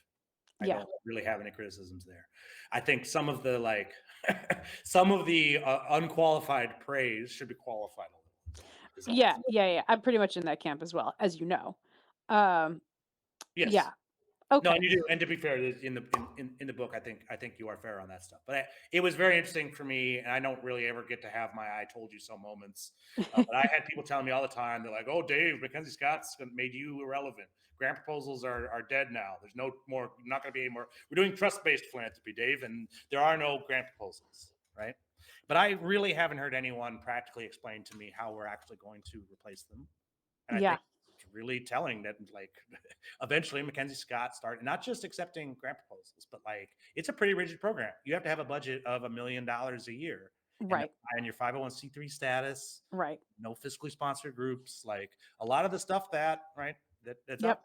[SPEAKER 1] I
[SPEAKER 2] Yeah.
[SPEAKER 1] don't really have any criticisms there. I think some of the like, some of the unqualified praise should be qualified a little. Is all.
[SPEAKER 2] Yeah. Yeah. Yeah. I'm pretty much in that camp as well, as you know. Um.
[SPEAKER 1] Yes.
[SPEAKER 2] Yeah.
[SPEAKER 1] No,
[SPEAKER 2] Okay.
[SPEAKER 1] and you do. And to be fair, in the book, I think you are fair on that stuff. But it was very interesting for me, and I don't really ever get to have my "I told you so" moments. But I had people telling me all the time, they're like, "Oh, Dave, Mackenzie Scott's made you irrelevant. Grant proposals are dead now. There's no more. Not going to be any more. We're doing trust based philanthropy, Dave, and there are no grant proposals, right?" But I really haven't heard anyone practically explain to me how we're actually going to replace them. And I
[SPEAKER 2] Yeah.
[SPEAKER 1] think it's really telling that like eventually Mackenzie Scott started not just accepting grant proposals, but like it's a pretty rigid program. You have to have a budget of $1 million a year
[SPEAKER 2] Right.
[SPEAKER 1] and your 501c3 status,
[SPEAKER 2] Right.
[SPEAKER 1] no fiscally sponsored groups, like a lot of the stuff that that's
[SPEAKER 2] Yep.
[SPEAKER 1] out.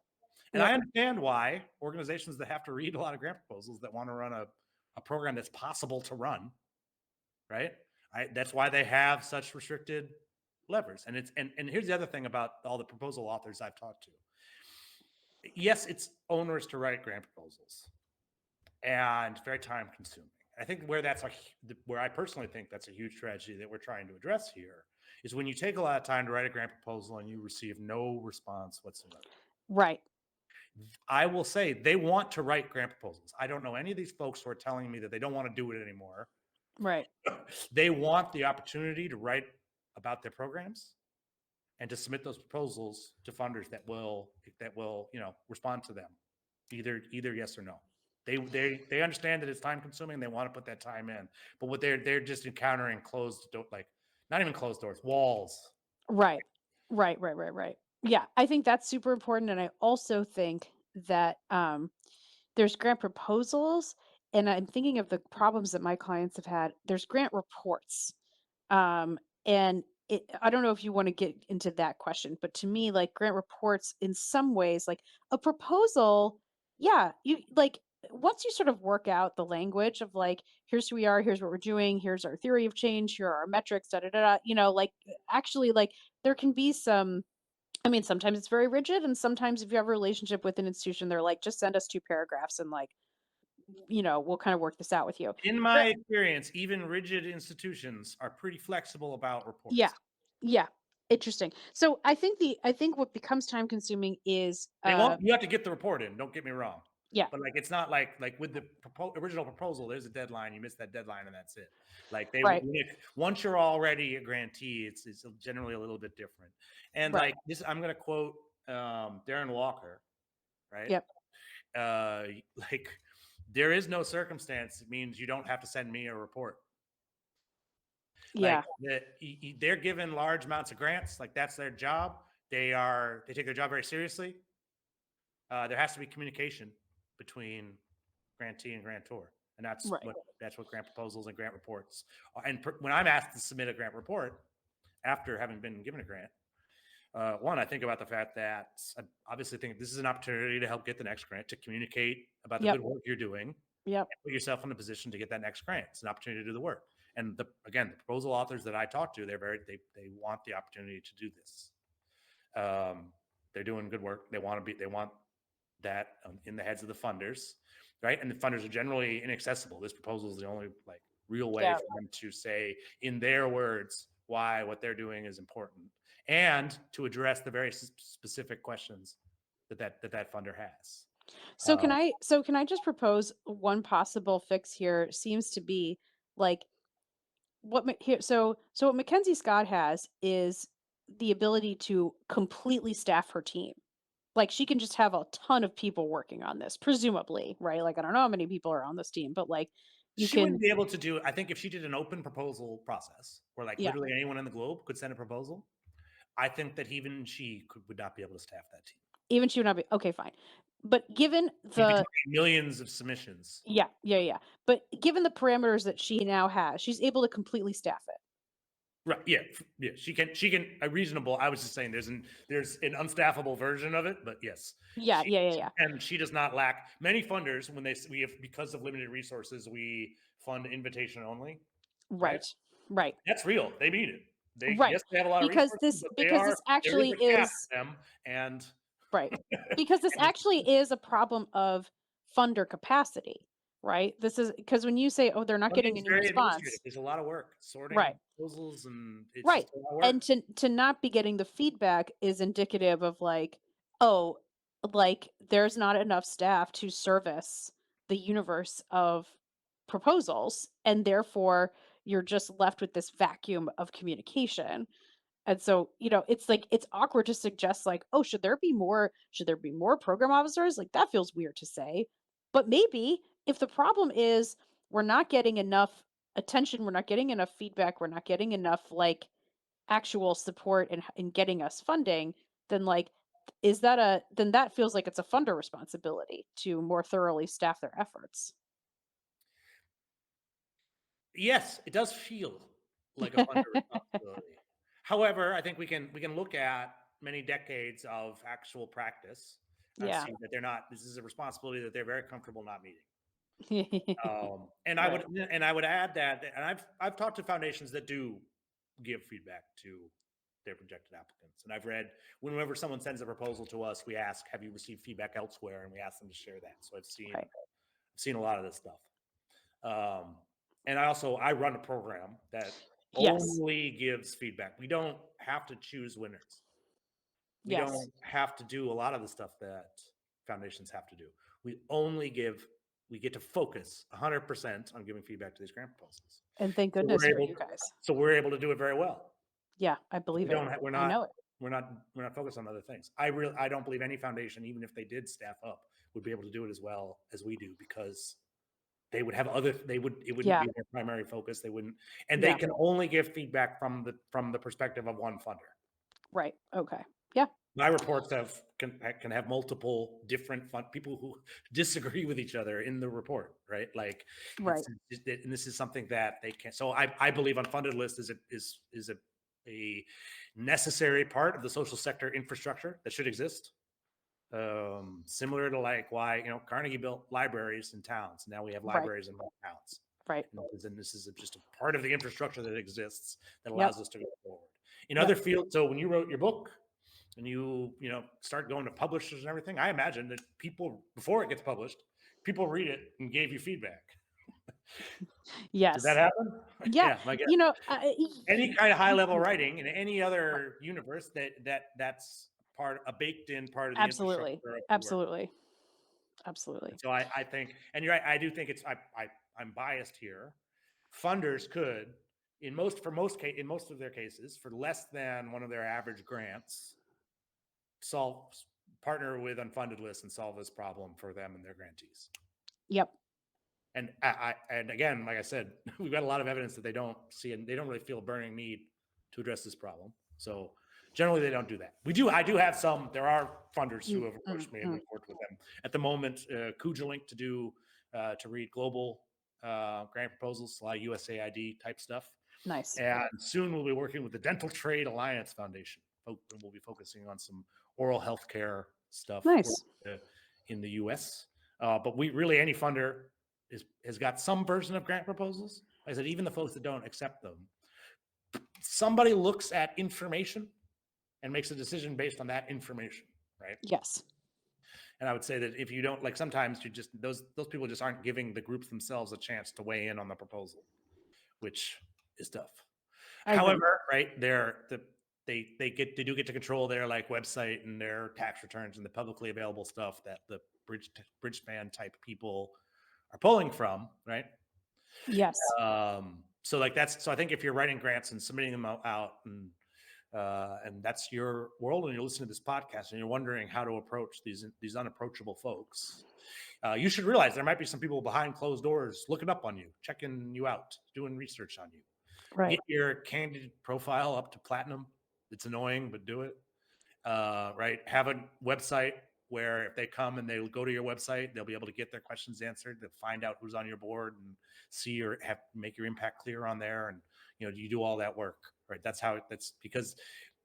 [SPEAKER 1] And I
[SPEAKER 2] Yep.
[SPEAKER 1] understand why organizations that have to read a lot of grant proposals that want to run a program that's possible to run, right? That's why they have such restricted levers. And here's the other thing about all the proposal authors I've talked to. Yes, it's onerous to write grant proposals and very time consuming. I think where I personally think that's a huge tragedy that we're trying to address here is when you take a lot of time to write a grant proposal and you receive no response whatsoever.
[SPEAKER 2] Right.
[SPEAKER 1] I will say they want to write grant proposals. I don't know any of these folks who are telling me that they don't want to do it anymore.
[SPEAKER 2] Right.
[SPEAKER 1] They want the opportunity to write about their programs and to submit those proposals to funders that will respond to them, either yes or no. They understand that it's time consuming. They want to put that time in, but what they're just encountering like not even closed doors, walls.
[SPEAKER 2] Right. Right. Yeah, I think that's super important, and I also think that, there's grant proposals, and I'm thinking of the problems that my clients have had. There's grant reports. And I don't know if you want to get into that question, but to me, like grant reports in some ways, like a proposal, yeah, you like once you sort of work out the language of like, here's who we are, here's what we're doing, here's our theory of change, here are our metrics, da da da, da, like actually, like there can be some. I mean, sometimes it's very rigid, and sometimes if you have a relationship with an institution, they're like, just send us 2 paragraphs and like, we'll kind of work this out with you.
[SPEAKER 1] In my experience, even rigid institutions are pretty flexible about
[SPEAKER 2] Yeah.
[SPEAKER 1] reports.
[SPEAKER 2] Yeah. Interesting. So I think what becomes time consuming is
[SPEAKER 1] They won't. You have to get the report in. Don't get me wrong,
[SPEAKER 2] yeah,
[SPEAKER 1] but like it's not like with the original proposal. There's a deadline. You miss that deadline, and that's it. Like
[SPEAKER 2] right.
[SPEAKER 1] once you're already a grantee, it's generally a little bit different. And
[SPEAKER 2] Right.
[SPEAKER 1] like this, I'm going to quote Darren Walker, right?
[SPEAKER 2] Yep.
[SPEAKER 1] Uh, like there is no circumstance that means you don't have to send me a report. Like
[SPEAKER 2] Yeah.
[SPEAKER 1] they're given large amounts of grants. Like that's their job. They take their job very seriously. There has to be communication between grantee and grantor, and
[SPEAKER 2] Right.
[SPEAKER 1] that's what grant proposals and grant reports. And when I'm asked to submit a grant report after having been given a grant, one, I think about the fact that I obviously think this is an opportunity to help get the next grant, to communicate about the
[SPEAKER 2] Yep.
[SPEAKER 1] good work you're doing, and
[SPEAKER 2] Yep.
[SPEAKER 1] put yourself in a position to get that next grant. It's an opportunity to do the work. And again, the proposal authors that I talk to, they want the opportunity to do this. Um, they're doing good work. They want that in the heads of the funders, right? And the funders are generally inaccessible. This proposal is the only like real way
[SPEAKER 2] Yeah.
[SPEAKER 1] for them to say in their words why what they're doing is important, and to address the very specific questions that funder has.
[SPEAKER 2] So
[SPEAKER 1] Uh,
[SPEAKER 2] can I just propose one possible fix here seems to be like here so what Mackenzie Scott has is the ability to completely staff her team. Like she can just have a ton of people working on this, presumably, right? Like I don't know how many people are on this team, but like you
[SPEAKER 1] she wouldn't
[SPEAKER 2] can
[SPEAKER 1] be able to do. I think if she did an open proposal process, where like
[SPEAKER 2] yeah,
[SPEAKER 1] literally anyone in the globe could send a proposal, I think that even she would not be able to staff that team.
[SPEAKER 2] even she would not be okay, fine. But given
[SPEAKER 1] You'd be
[SPEAKER 2] the
[SPEAKER 1] talking millions of submissions.
[SPEAKER 2] yeah. But given the parameters that she now has, she's able to completely staff it.
[SPEAKER 1] Right. Yeah. Yeah. She can a reasonable. I was just saying there's an unstaffable version of it, but yes,
[SPEAKER 2] Yeah.
[SPEAKER 1] and she does not lack many funders when we have, because of limited resources, we fund invitation only, right?
[SPEAKER 2] Right. Right.
[SPEAKER 1] That's real. They mean it.
[SPEAKER 2] Right.
[SPEAKER 1] Yes, they have a lot of
[SPEAKER 2] Because
[SPEAKER 1] resources,
[SPEAKER 2] this
[SPEAKER 1] but
[SPEAKER 2] because this
[SPEAKER 1] there is
[SPEAKER 2] actually
[SPEAKER 1] a cap
[SPEAKER 2] is
[SPEAKER 1] to them, and
[SPEAKER 2] right. Because this actually is a problem of funder capacity, right? This is because when you say, "Oh, they're not getting
[SPEAKER 1] funding's
[SPEAKER 2] any
[SPEAKER 1] very administrative.
[SPEAKER 2] response."
[SPEAKER 1] There's a lot of work
[SPEAKER 2] Right.
[SPEAKER 1] sorting proposals, and it's
[SPEAKER 2] Right.
[SPEAKER 1] just a lot of
[SPEAKER 2] And
[SPEAKER 1] work.
[SPEAKER 2] to not be getting the feedback is indicative of like, oh, like there's not enough staff to service the universe of proposals, and therefore you're just left with this vacuum of communication. And so, it's like it's awkward to suggest like, "Oh, should there be more program officers?" Like that feels weird to say. But maybe if the problem is we're not getting enough attention, we're not getting enough feedback, we're not getting enough like actual support in getting us funding, then like then that feels like it's a funder responsibility to more thoroughly staff their efforts.
[SPEAKER 1] Yes, it does feel like a funder responsibility. However, I think we can look at many decades of actual practice and
[SPEAKER 2] Yeah.
[SPEAKER 1] see that they're not. This is a responsibility that they're very comfortable not meeting.
[SPEAKER 2] Right.
[SPEAKER 1] And I would add that, and I've talked to foundations that do give feedback to their projected applicants, and I've read whenever someone sends a proposal to us, we ask, "Have you received feedback elsewhere?" and we ask them to share that. So
[SPEAKER 2] Right.
[SPEAKER 1] I've seen a lot of this stuff. Um, and I run a program that
[SPEAKER 2] Yes.
[SPEAKER 1] only gives feedback. We don't have to choose winners. We
[SPEAKER 2] Yes.
[SPEAKER 1] don't have to do a lot of the stuff that foundations have to do. We only give. We get to focus 100% on giving feedback to these grant proposals.
[SPEAKER 2] And thank
[SPEAKER 1] So
[SPEAKER 2] goodness for you guys.
[SPEAKER 1] we're able to do it very well.
[SPEAKER 2] Yeah, I believe
[SPEAKER 1] We
[SPEAKER 2] it.
[SPEAKER 1] don't. Ha-
[SPEAKER 2] I know it.
[SPEAKER 1] We're not focused on other things. I don't believe any foundation, even if they did staff up, would be able to do it as well as we do, because they would have other they would it wouldn't
[SPEAKER 2] Yeah.
[SPEAKER 1] be their primary focus. They wouldn't, and they
[SPEAKER 2] Yeah.
[SPEAKER 1] can only give feedback from the perspective of one funder.
[SPEAKER 2] Right. Okay. Yeah.
[SPEAKER 1] My reports can have multiple different people who disagree with each other in the report, right? Like
[SPEAKER 2] Right.
[SPEAKER 1] and this is something that they can't. So I believe unfunded list is a necessary part of the social sector infrastructure that should exist. Similar to like why Carnegie built libraries in towns. Now we have
[SPEAKER 2] Right.
[SPEAKER 1] libraries in more towns.
[SPEAKER 2] Right.
[SPEAKER 1] And this is just a part of the infrastructure that exists that
[SPEAKER 2] Yep.
[SPEAKER 1] allows us to go forward. In
[SPEAKER 2] Yep.
[SPEAKER 1] other fields, so when you wrote your book and you start going to publishers and everything, I imagine that people, before it gets published, people read it and gave you feedback. Did that
[SPEAKER 2] Yes.
[SPEAKER 1] happen?
[SPEAKER 2] Yeah.
[SPEAKER 1] Yeah, I guess.
[SPEAKER 2] You know,
[SPEAKER 1] Any kind of high level writing in any other universe that's a baked in part of the
[SPEAKER 2] absolutely.
[SPEAKER 1] infrastructure of the work.
[SPEAKER 2] Absolutely. Absolutely.
[SPEAKER 1] And so I think, and you're right, I do think I'm biased here. Funders could, in most of their cases, for less than one of their average grants, partner with unfunded lists and solve this problem for them and their grantees.
[SPEAKER 2] Yep.
[SPEAKER 1] And and again, like I said, we've got a lot of evidence that they don't see, and they don't really feel a burning need to address this problem. So generally, they don't do that. I do have some. There are funders who have approached me and we've worked with them. At the moment, Kujalink to read global grant proposals, a lot of USAID type stuff.
[SPEAKER 2] Nice.
[SPEAKER 1] And soon we'll be working with the Dental Trade Alliance Foundation. We'll be focusing on some oral health care stuff.
[SPEAKER 2] Nice.
[SPEAKER 1] In the US. But any funder has got some version of grant proposals. Like I said, even the folks that don't accept them, somebody looks at information and makes a decision based on that information, right?
[SPEAKER 2] Yes.
[SPEAKER 1] And I would say that if you don't, like, sometimes you just those people just aren't giving the groups themselves a chance to weigh in on the proposal, which is tough. However, right, they do get to control their like website and their tax returns and the publicly available stuff that the Bridgespan type people are pulling from, right?
[SPEAKER 2] Yes.
[SPEAKER 1] So I think if you're writing grants and submitting them out and that's your world, and you're listening to this podcast and you're wondering how to approach these unapproachable folks, you should realize there might be some people behind closed doors looking up on you, checking you out, doing research on you.
[SPEAKER 2] Right.
[SPEAKER 1] Get your candidate profile up to platinum. It's annoying, but do it. Right. Have a website where if they come and they go to your website, they'll be able to get their questions answered. They'll find out who's on your board and see or make your impact clear on there. And, you do all that work, right? That's because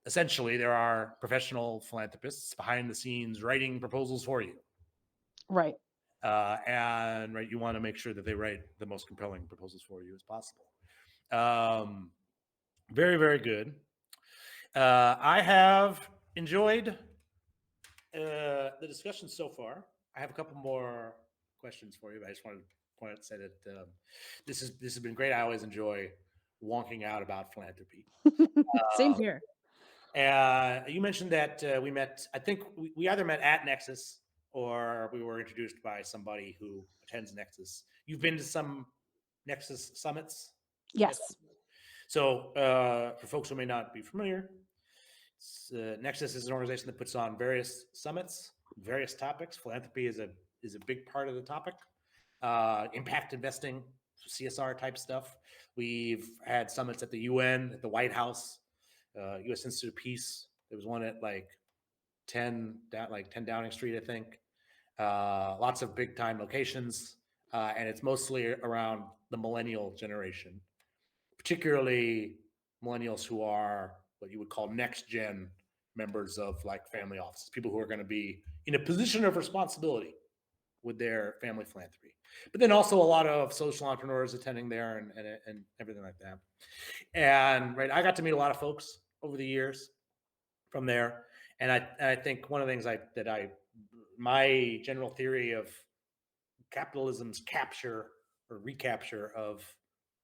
[SPEAKER 1] essentially there are professional philanthropists behind the scenes writing proposals for you.
[SPEAKER 2] Right.
[SPEAKER 1] And right, you want to make sure that they write the most compelling proposals for you as possible. Very, very good. I have enjoyed the discussion so far. I have a couple more questions for you, but I just wanted to point out and say that this has been great. I always enjoy wonking out about philanthropy.
[SPEAKER 2] Same here.
[SPEAKER 1] You mentioned that we met. I think we either met at Nexus or we were introduced by somebody who attends Nexus. You've been to some Nexus summits?
[SPEAKER 2] Yes.
[SPEAKER 1] So for folks who may not be familiar, Nexus is an organization that puts on various summits, various topics. Philanthropy is a big part of the topic. Impact investing, CSR type stuff. We've had summits at the UN, at the White House, U.S. Institute of Peace. There was one at like 10 Downing Street, I think. Lots of big time locations, and it's mostly around the millennial generation, particularly millennials who are what you would call next gen members of like family offices, people who are going to be in a position of responsibility with their family philanthropy. But then also a lot of social entrepreneurs attending there and everything like that. And right, I got to meet a lot of folks over the years from there. And I think one of the things my general theory of capitalism's capture or recapture of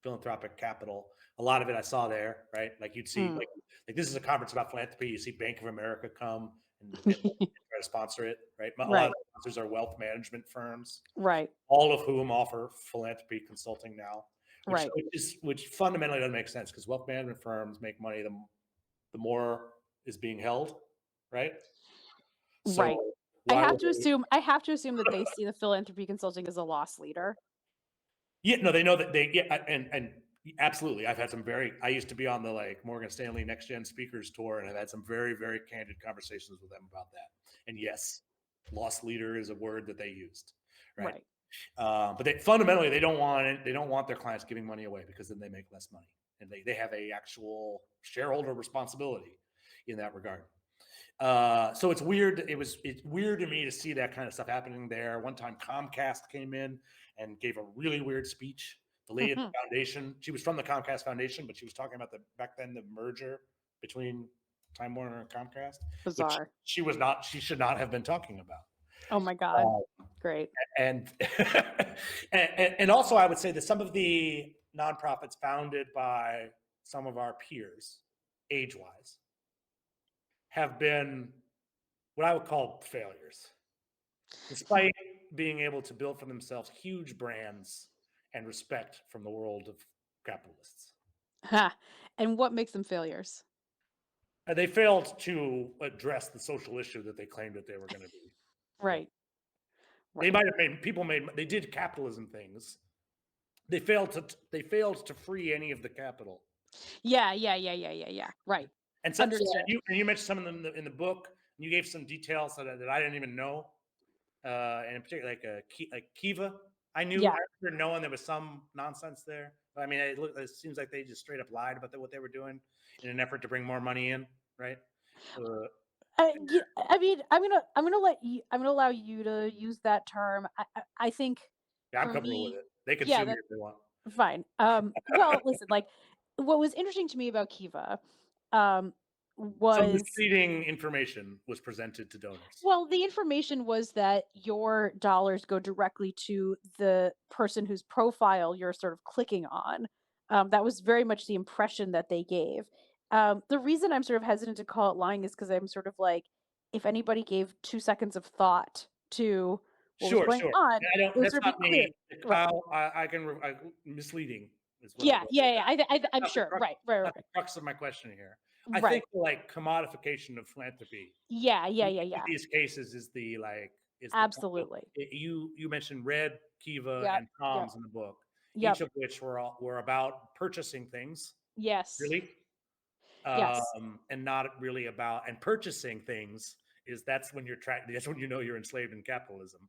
[SPEAKER 1] philanthropic capital, a lot of it I saw there, right? Like you'd see, like this is a conference about philanthropy. You see Bank of America come and try to sponsor it, right? A lot of sponsors are wealth management firms,
[SPEAKER 2] right?
[SPEAKER 1] All of whom offer philanthropy consulting now, which fundamentally doesn't make sense because wealth management firms make money the more is being held, right? So, Why would they?
[SPEAKER 2] I have to assume that they see the philanthropy consulting as a loss leader.
[SPEAKER 1] Yeah, no, they know that they, yeah, and absolutely. I've had some very, I used to be on the like Morgan Stanley Next Gen Speakers Tour, and I've had some very, very candid conversations with them about that. And yes, loss leader is a word that they used, right?
[SPEAKER 2] Right.
[SPEAKER 1] But they fundamentally they don't want it. They don't want their clients giving money away because then they make less money, and they have a actual shareholder responsibility in that regard. So it's weird. It's weird to me to see that kind of stuff happening there. One time Comcast came in and gave a really weird speech. The lady at the foundation, she was from the Comcast Foundation, but she was talking about back then the merger between Time Warner and Comcast, which
[SPEAKER 2] Bizarre.
[SPEAKER 1] she was not. She should not have been talking about.
[SPEAKER 2] Oh my god. Great.
[SPEAKER 1] And and also I would say that some of the nonprofits founded by some of our peers, age-wise, have been what I would call failures, despite being able to build for themselves huge brands and respect from the world of capitalists.
[SPEAKER 2] Ha. And what makes them failures?
[SPEAKER 1] They failed to address the social issue that they claimed that they were going to be.
[SPEAKER 2] Right.
[SPEAKER 1] They
[SPEAKER 2] Right.
[SPEAKER 1] might have they did capitalism things. They failed to free any of the capital.
[SPEAKER 2] Yeah. Right.
[SPEAKER 1] And so,
[SPEAKER 2] Understood.
[SPEAKER 1] and you mentioned some of them in the book, and you gave some details that I didn't even know. And in particular, like Kiva, I
[SPEAKER 2] Yeah.
[SPEAKER 1] remember knowing there was some nonsense there. But I mean, it seems like they just straight up lied about what they were doing in an effort to bring more money in, right? Uh,
[SPEAKER 2] I mean, I'm gonna allow you to use that term. I think
[SPEAKER 1] yeah, I'm
[SPEAKER 2] for
[SPEAKER 1] comfortable with
[SPEAKER 2] me,
[SPEAKER 1] it. They could
[SPEAKER 2] yeah,
[SPEAKER 1] sue me
[SPEAKER 2] that
[SPEAKER 1] if they want.
[SPEAKER 2] fine. Well, listen, like what was interesting to me about Kiva,
[SPEAKER 1] Some
[SPEAKER 2] was
[SPEAKER 1] misleading information was presented to donors.
[SPEAKER 2] well, the information was that your dollars go directly to the person whose profile you're sort of clicking on. That was very much the impression that they gave. The reason I'm sort of hesitant to call it lying is because I'm sort of like, if anybody gave 2 seconds of thought to what was
[SPEAKER 1] Sure,
[SPEAKER 2] going
[SPEAKER 1] sure.
[SPEAKER 2] on,
[SPEAKER 1] I don't.
[SPEAKER 2] it would
[SPEAKER 1] That's
[SPEAKER 2] sort of be
[SPEAKER 1] not
[SPEAKER 2] clear.
[SPEAKER 1] me.
[SPEAKER 2] Right.
[SPEAKER 1] Misleading is what I'll
[SPEAKER 2] Yeah,
[SPEAKER 1] go with.
[SPEAKER 2] yeah. I'm
[SPEAKER 1] Not the
[SPEAKER 2] sure.
[SPEAKER 1] crux,
[SPEAKER 2] Right.
[SPEAKER 1] not the crux of my question here. I think
[SPEAKER 2] Right.
[SPEAKER 1] the like commodification of philanthropy in
[SPEAKER 2] Yeah.
[SPEAKER 1] these cases is the like is the point.
[SPEAKER 2] Absolutely.
[SPEAKER 1] You mentioned Red, Kiva,
[SPEAKER 2] Yep.
[SPEAKER 1] and
[SPEAKER 2] Yep.
[SPEAKER 1] Tom's in the book, each
[SPEAKER 2] Yep.
[SPEAKER 1] of which were about purchasing things,
[SPEAKER 2] Yes.
[SPEAKER 1] really,
[SPEAKER 2] Yes.
[SPEAKER 1] and not really about and purchasing things is that's when you're trapped. That's when you know you're enslaved in capitalism.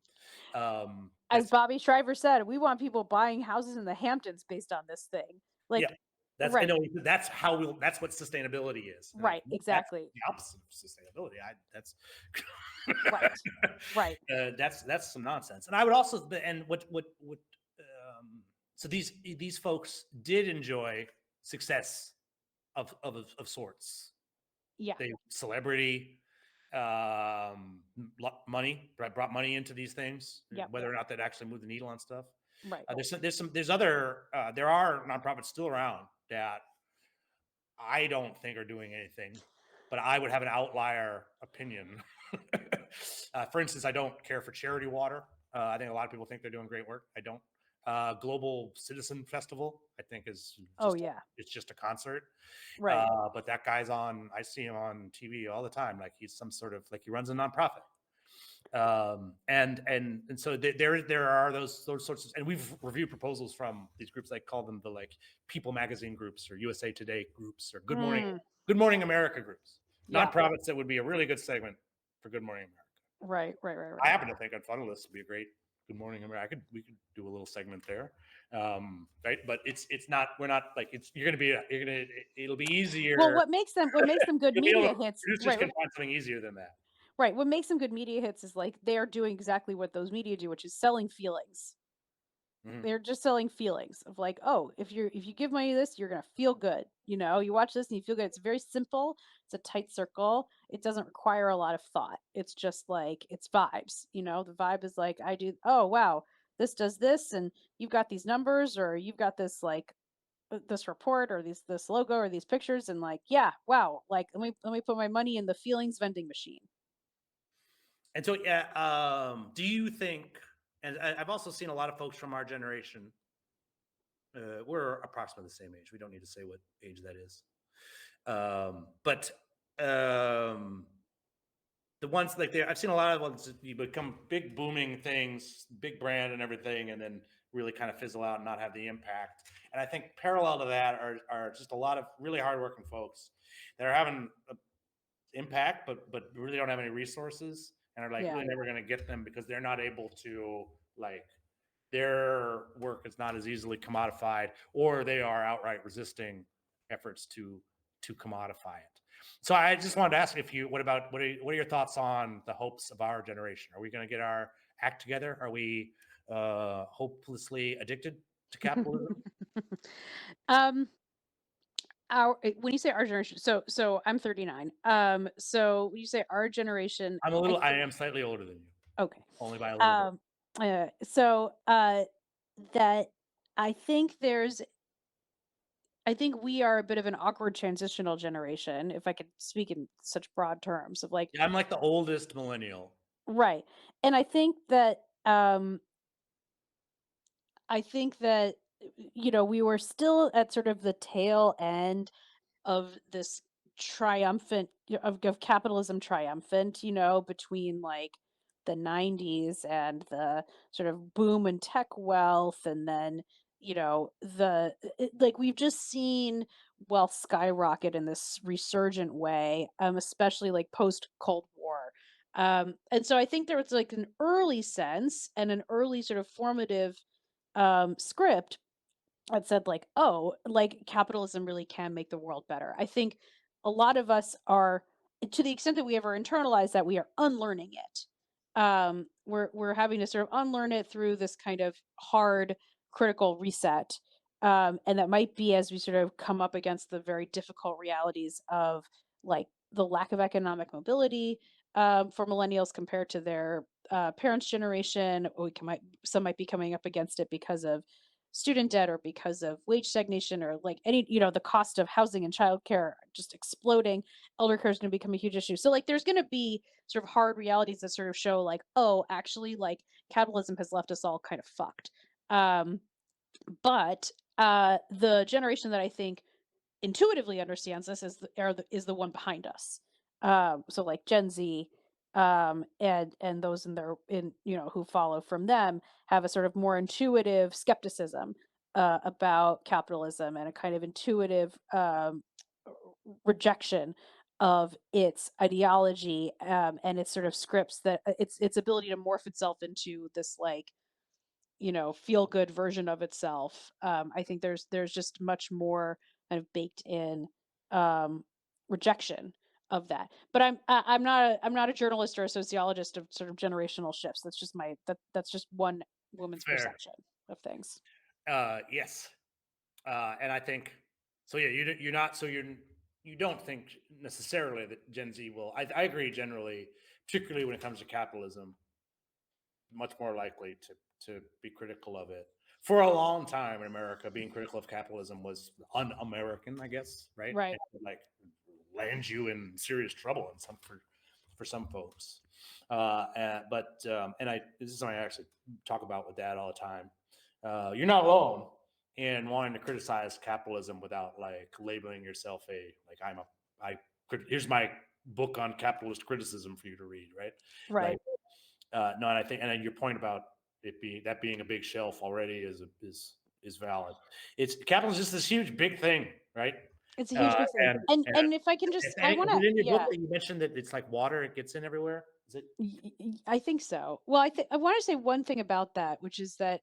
[SPEAKER 2] As
[SPEAKER 1] That's
[SPEAKER 2] Bobby Shriver said, we want people buying houses in the Hamptons based on this thing.
[SPEAKER 1] Yeah,
[SPEAKER 2] Like,
[SPEAKER 1] that's I
[SPEAKER 2] right,
[SPEAKER 1] know that's how we'll. That's what sustainability is. And like
[SPEAKER 2] right,
[SPEAKER 1] that's
[SPEAKER 2] exactly.
[SPEAKER 1] the opposite of sustainability. That's
[SPEAKER 2] Right, right.
[SPEAKER 1] that's some nonsense. And I would also and so these folks did enjoy success of sorts.
[SPEAKER 2] Yeah,
[SPEAKER 1] They celebrity, money brought money into these things,
[SPEAKER 2] yep,
[SPEAKER 1] whether or not that actually moved the needle on stuff.
[SPEAKER 2] right.
[SPEAKER 1] There's other there are nonprofits still around that I don't think are doing anything, but I would have an outlier opinion. For instance, I don't care for charity water. I think a lot of people think they're doing great work. I don't. Global Citizen Festival, I think, is
[SPEAKER 2] Oh,
[SPEAKER 1] just
[SPEAKER 2] yeah,
[SPEAKER 1] it's just a concert.
[SPEAKER 2] right.
[SPEAKER 1] But that guy's on. I see him on TV all the time. Like he's some sort of like he runs a nonprofit. And so there are those sorts of, and we've reviewed proposals from these groups. I call them the like People Magazine groups or USA Today groups or
[SPEAKER 2] Mm,
[SPEAKER 1] Good Morning America groups,
[SPEAKER 2] yep,
[SPEAKER 1] nonprofits that would be a really good segment for Good Morning America. I
[SPEAKER 2] right.
[SPEAKER 1] happen to think Unfunnelist would be a great Good Morning America. We could do a little segment there, right? But it's not. We're not like it's. It'll be
[SPEAKER 2] Well,
[SPEAKER 1] easier.
[SPEAKER 2] what makes them good
[SPEAKER 1] You'll be able
[SPEAKER 2] media
[SPEAKER 1] to,
[SPEAKER 2] hits,
[SPEAKER 1] producers can find something easier than that.
[SPEAKER 2] right. What makes them good media hits is like they are doing exactly what those media do, which is selling feelings.
[SPEAKER 1] Mhm.
[SPEAKER 2] They're just selling feelings of like, oh, if you give money to this, you're gonna feel good. You know, you watch this and you feel good. It's very simple. It's a tight circle. It doesn't require a lot of thought. It's just like it's vibes. You know, the vibe is like I do. Oh wow, this does this, and you've got these numbers, or you've got this like this report, or this logo, or these pictures, and like yeah, wow, like let me put my money in the feelings vending machine.
[SPEAKER 1] And so, yeah, do you think? And I've also seen a lot of folks from our generation. We're approximately the same age. We don't need to say what age that is. But the ones like they I've seen a lot of ones that you become big booming things, big brand and everything, and then really kind of fizzle out and not have the impact. And I think parallel to that are just a lot of really hardworking folks that are having impact, but really don't have any resources and are like
[SPEAKER 2] Yeah.
[SPEAKER 1] really never going to get them because they're not able to like their work is not as easily commodified, or they are outright resisting efforts to commodify it. So I just wanted to ask if you, what are your thoughts on the hopes of our generation? Are we going to get our act together? Are we hopelessly addicted to capitalism?
[SPEAKER 2] Um, when you say our generation, so I'm 39. So when you say our generation,
[SPEAKER 1] I am slightly older than you,
[SPEAKER 2] okay.
[SPEAKER 1] only by a little bit.
[SPEAKER 2] Um, so that I think there's I think we are a bit of an awkward transitional generation, if I could speak in such broad terms of like,
[SPEAKER 1] Yeah, I'm like the oldest millennial.
[SPEAKER 2] right. And I think that we were still at sort of the tail end of this triumphant of capitalism triumphant, between like the 90s and the sort of boom in tech wealth, and then like we've just seen wealth skyrocket in this resurgent way, especially like post Cold War. And so I think there was like an early sense and an early sort of formative script that said like, "Oh, like capitalism really can make the world better." I think a lot of us are, to the extent that we ever internalize that, we are unlearning it. We're having to sort of unlearn it through this kind of hard critical reset. And that might be as we sort of come up against the very difficult realities of like the lack of economic mobility for millennials compared to their parents' generation. Some might be coming up against it because of student debt or because of wage stagnation or like the cost of housing and childcare just exploding. Elder care is going to become a huge issue. So like there's going to be sort of hard realities that sort of show like, oh, actually like capitalism has left us all kind of fucked. um but the generation that I think intuitively understands this is the one behind us. So like Gen Z, and those in who follow from them have a sort of more intuitive skepticism about capitalism, and a kind of intuitive rejection of its ideology, and its sort of scripts, that its ability to morph itself into this like feel good version of itself. I think there's just much more kind of baked in um, rejection of that. But I'm not a journalist or a sociologist of sort of generational shifts. That's just that's just one woman's
[SPEAKER 1] Fair.
[SPEAKER 2] perception of things.
[SPEAKER 1] Yes. And I think so. Yeah, you're not so you don't think necessarily that Gen Z will. I agree generally, particularly when it comes to capitalism, much more likely to be critical of it. For a long time in America, being critical of capitalism was un-American, I guess, right?
[SPEAKER 2] Right.
[SPEAKER 1] And like lands you in serious trouble in some for some folks. And I this is something I actually talk about with Dad all the time. You're not alone in wanting to criticize capitalism without like labeling yourself a like I here's my book on capitalist criticism for you to read, right? Like
[SPEAKER 2] Right.
[SPEAKER 1] no, and I think, and then your point about being a big shelf already is valid. It's capitalism is just this huge big thing, right?
[SPEAKER 2] It's a huge
[SPEAKER 1] Uh,
[SPEAKER 2] big thing.
[SPEAKER 1] and and
[SPEAKER 2] And if I can just I want
[SPEAKER 1] is
[SPEAKER 2] to,
[SPEAKER 1] it in your book
[SPEAKER 2] yeah.
[SPEAKER 1] that you mentioned that it's like water; it gets in everywhere? Is it
[SPEAKER 2] I think so. Well, I want to say one thing about that, which is that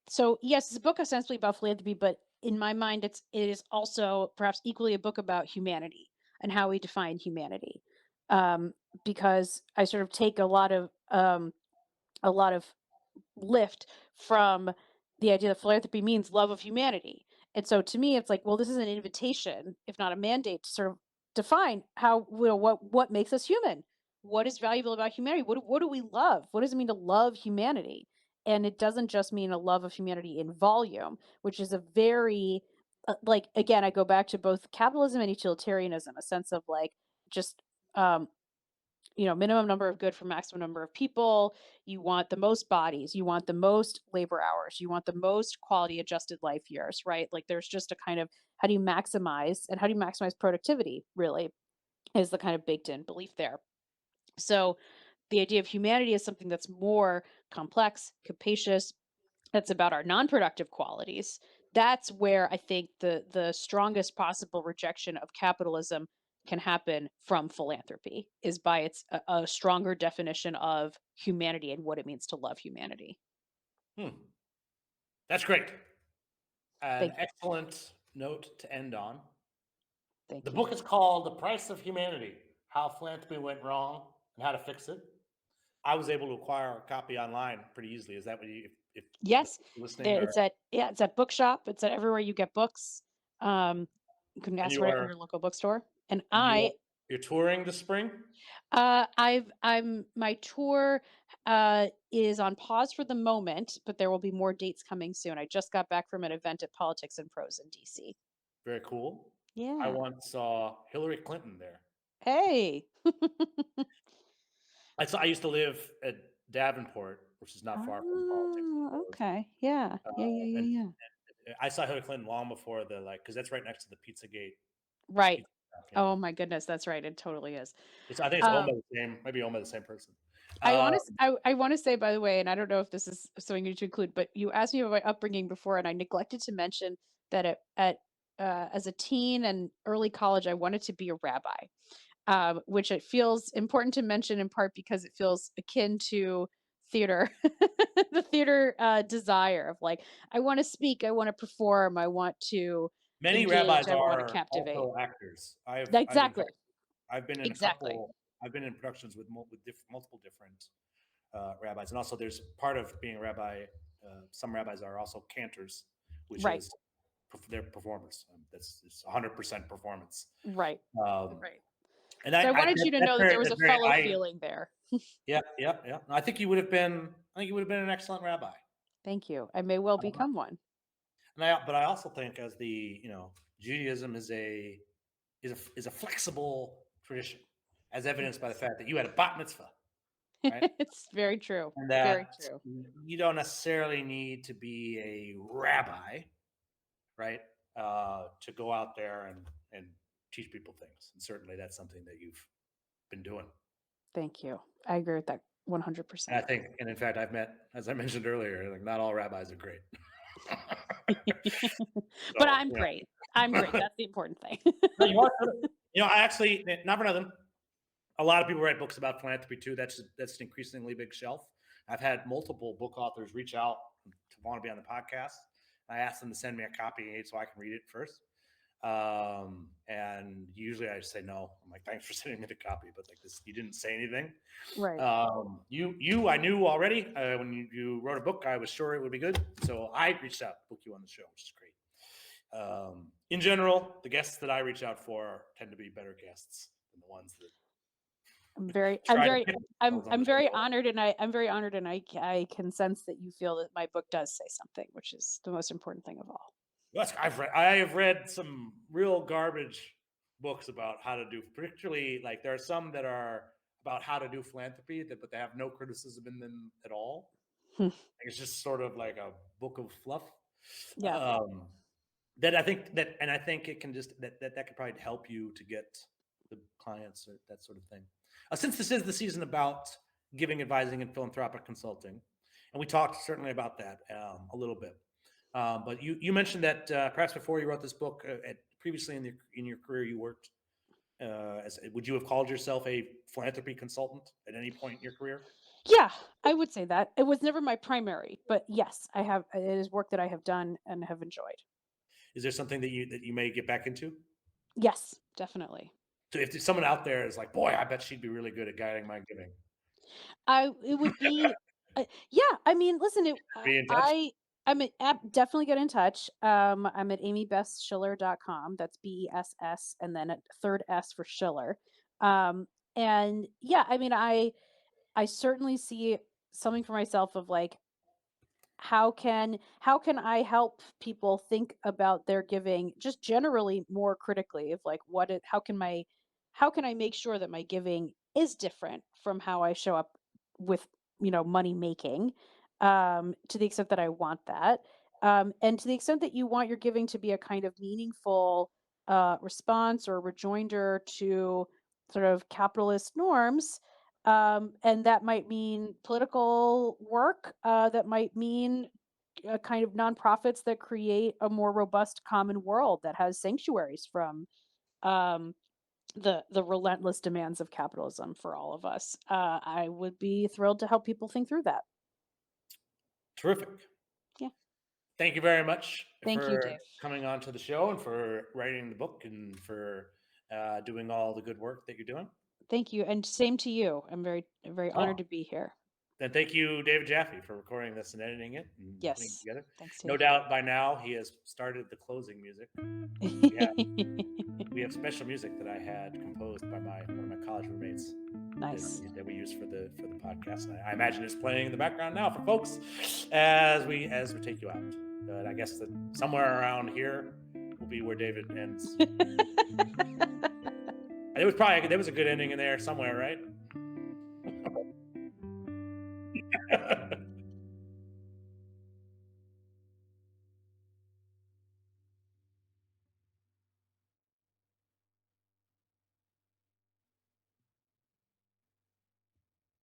[SPEAKER 2] so yes, it's a book ostensibly about philanthropy, but in my mind, it is also perhaps equally a book about humanity and how we define humanity. Um, because I sort of take a lot of lift from the idea that philanthropy means love of humanity. And so to me, it's like, well, this is an invitation, if not a mandate, to sort of define how what makes us human. What is valuable about humanity? What do we love? What does it mean to love humanity? And it doesn't just mean a love of humanity in volume, which is a very like again, I go back to both capitalism and utilitarianism, a sense of like just um, minimum number of good for maximum number of people. You want the most bodies, you want the most labor hours, you want the most quality adjusted life years, right? Like there's just a kind of how do you maximize productivity really? is the kind of baked in belief there. So the idea of humanity is something that's more complex, capacious, that's about our non-productive qualities. That's where I think the strongest possible rejection of capitalism can happen from philanthropy is by its a stronger definition of humanity and what it means to love humanity.
[SPEAKER 1] Hmm. That's great. An
[SPEAKER 2] Thank you.
[SPEAKER 1] excellent note to end on. The
[SPEAKER 2] Thank you.
[SPEAKER 1] book is called The Price of Humanity: How Philanthropy Went Wrong and How to Fix It. I was able to acquire a copy online pretty easily. Is that what you, if the
[SPEAKER 2] Yes,
[SPEAKER 1] listening
[SPEAKER 2] there
[SPEAKER 1] are,
[SPEAKER 2] it's at yeah, it's at bookshop. It's at everywhere you get books. You can
[SPEAKER 1] and
[SPEAKER 2] ask
[SPEAKER 1] you
[SPEAKER 2] for it in
[SPEAKER 1] are,
[SPEAKER 2] your local bookstore. And
[SPEAKER 1] and you're touring this spring?
[SPEAKER 2] I'm my tour is on pause for the moment, but there will be more dates coming soon. I just got back from an event at Politics and Prose in DC.
[SPEAKER 1] Very cool. I
[SPEAKER 2] Yeah.
[SPEAKER 1] once saw Hillary Clinton there.
[SPEAKER 2] Hey.
[SPEAKER 1] I used to live at Davenport, which is not far from Politics and
[SPEAKER 2] Oh,
[SPEAKER 1] Prose.
[SPEAKER 2] okay. Yeah. Yeah, yeah,
[SPEAKER 1] And
[SPEAKER 2] yeah, yeah.
[SPEAKER 1] I saw Hillary Clinton long before the, like, because that's right next to the Pizzagate
[SPEAKER 2] Right.
[SPEAKER 1] pizza shop, yeah.
[SPEAKER 2] Oh my goodness, that's right. It totally is.
[SPEAKER 1] I think it's owned by
[SPEAKER 2] Um,
[SPEAKER 1] the same, maybe owned by the same person.
[SPEAKER 2] I
[SPEAKER 1] Uh,
[SPEAKER 2] want to I want to say by the way, and I don't know if this is something you need to include, but you asked me about my upbringing before, and I neglected to mention that as a teen and early college, I wanted to be a rabbi. Which it feels important to mention in part because it feels akin to theater, the theater desire of like, I want to speak, I want to perform, I want to
[SPEAKER 1] Many
[SPEAKER 2] engage,
[SPEAKER 1] rabbis
[SPEAKER 2] I want to
[SPEAKER 1] are
[SPEAKER 2] captivate.
[SPEAKER 1] also actors. I've in
[SPEAKER 2] Exactly,
[SPEAKER 1] fact, I've been in a
[SPEAKER 2] exactly.
[SPEAKER 1] couple. I've been in productions with multiple different rabbis, and also there's part of being a rabbi. Some rabbis are also cantors, which
[SPEAKER 2] Right,
[SPEAKER 1] is they're performers. That's it's 100% performance.
[SPEAKER 2] right,
[SPEAKER 1] Um,
[SPEAKER 2] right.
[SPEAKER 1] and
[SPEAKER 2] So I wanted you to know that there was
[SPEAKER 1] that's
[SPEAKER 2] a
[SPEAKER 1] very
[SPEAKER 2] fellow feeling there.
[SPEAKER 1] yeah, yeah, yeah. I think you would have been. I think you would have been an excellent rabbi.
[SPEAKER 2] Thank you. I may well
[SPEAKER 1] Um,
[SPEAKER 2] become one.
[SPEAKER 1] but I also think as Judaism is a flexible tradition, as evidenced by the
[SPEAKER 2] Yes.
[SPEAKER 1] fact that you had a bat mitzvah, right?
[SPEAKER 2] It's very true.
[SPEAKER 1] And
[SPEAKER 2] Very
[SPEAKER 1] that
[SPEAKER 2] true.
[SPEAKER 1] you don't necessarily need to be a rabbi, right, to go out there and teach people things. And certainly that's something that you've been doing.
[SPEAKER 2] Thank you. I agree with that
[SPEAKER 1] And I
[SPEAKER 2] 100%.
[SPEAKER 1] think, and in fact, I've met, as I mentioned earlier, like not all rabbis are great.
[SPEAKER 2] But
[SPEAKER 1] So,
[SPEAKER 2] I'm great. I'm great. That's the important thing.
[SPEAKER 1] no, you are. I actually, not for nothing. A lot of people write books about philanthropy too. That's an increasingly big shelf. I've had multiple book authors reach out to want to be on the podcast. I asked them to send me a copy so I can read it first. And usually I just say no. I'm like, thanks for sending me the copy, but like this, you didn't say anything.
[SPEAKER 2] Right.
[SPEAKER 1] I knew already when you wrote a book, I was sure it would be good. So I reached out, book you on the show, which is great. In general, the guests that I reach out for tend to be better guests than the ones that
[SPEAKER 2] I'm very I'm
[SPEAKER 1] try to
[SPEAKER 2] very
[SPEAKER 1] pick
[SPEAKER 2] I'm
[SPEAKER 1] themselves on
[SPEAKER 2] I'm
[SPEAKER 1] the
[SPEAKER 2] very
[SPEAKER 1] show.
[SPEAKER 2] honored, and I'm very honored, and I can sense that you feel that my book does say something, which is the most important thing of all.
[SPEAKER 1] Yes, I have read some real garbage books about how to do, particularly like there are some that are about how to do philanthropy, but they have no criticism in them at all.
[SPEAKER 2] Hmm.
[SPEAKER 1] Like, it's just sort of like a book of fluff.
[SPEAKER 2] Yeah.
[SPEAKER 1] Um, that I think that, and I think it can just that could probably help you to get the clients or that sort of thing. Since this is the season about giving, advising, and philanthropic consulting, and we talked certainly about that a little bit. But you mentioned that perhaps before you wrote this book, previously in your career, you worked as would you have called yourself a philanthropy consultant at any point in your career?
[SPEAKER 2] Yeah, I would say that. It was never my primary, but yes, I have it is work that I have done and have enjoyed.
[SPEAKER 1] Is there something that you may get back into?
[SPEAKER 2] Yes, definitely.
[SPEAKER 1] So if there's someone out there is like, boy, I bet she'd be really good at guiding my giving.
[SPEAKER 2] I it would be yeah, I mean, listen,
[SPEAKER 1] Be in touch.
[SPEAKER 2] I'm at definitely get in touch. I'm at amybessschiller.com. That's BESS and then a third S for Schiller. And yeah, I mean, I certainly see something for myself of like how can I help people think about their giving just generally more critically of like how can I make sure that my giving is different from how I show up with money making, to the extent that I want that, and to the extent that you want your giving to be a kind of meaningful response or rejoinder to sort of capitalist norms. And that might mean political work, that might mean kind of nonprofits that create a more robust common world that has sanctuaries from um, the relentless demands of capitalism for all of us. I would be thrilled to help people think through that.
[SPEAKER 1] Terrific.
[SPEAKER 2] Yeah.
[SPEAKER 1] Thank you very much
[SPEAKER 2] Thank you,
[SPEAKER 1] for
[SPEAKER 2] Dave.
[SPEAKER 1] coming on to the show and for writing the book and for doing all the good work that you're doing.
[SPEAKER 2] Thank you, and same to you. I'm very honored
[SPEAKER 1] Oh,
[SPEAKER 2] to be here.
[SPEAKER 1] and thank you, David Jaffe, for recording this and editing it and putting it
[SPEAKER 2] Yes.
[SPEAKER 1] together.
[SPEAKER 2] Thanks,
[SPEAKER 1] No
[SPEAKER 2] Dave.
[SPEAKER 1] doubt by now he has started the closing music. We have we have special music that I had composed by one of my college roommates
[SPEAKER 2] Nice.
[SPEAKER 1] that we use for the podcast. And I imagine it's playing in the background now for folks as we take you out. But I guess that somewhere around here will be where David ends. There was a good ending in there somewhere, right?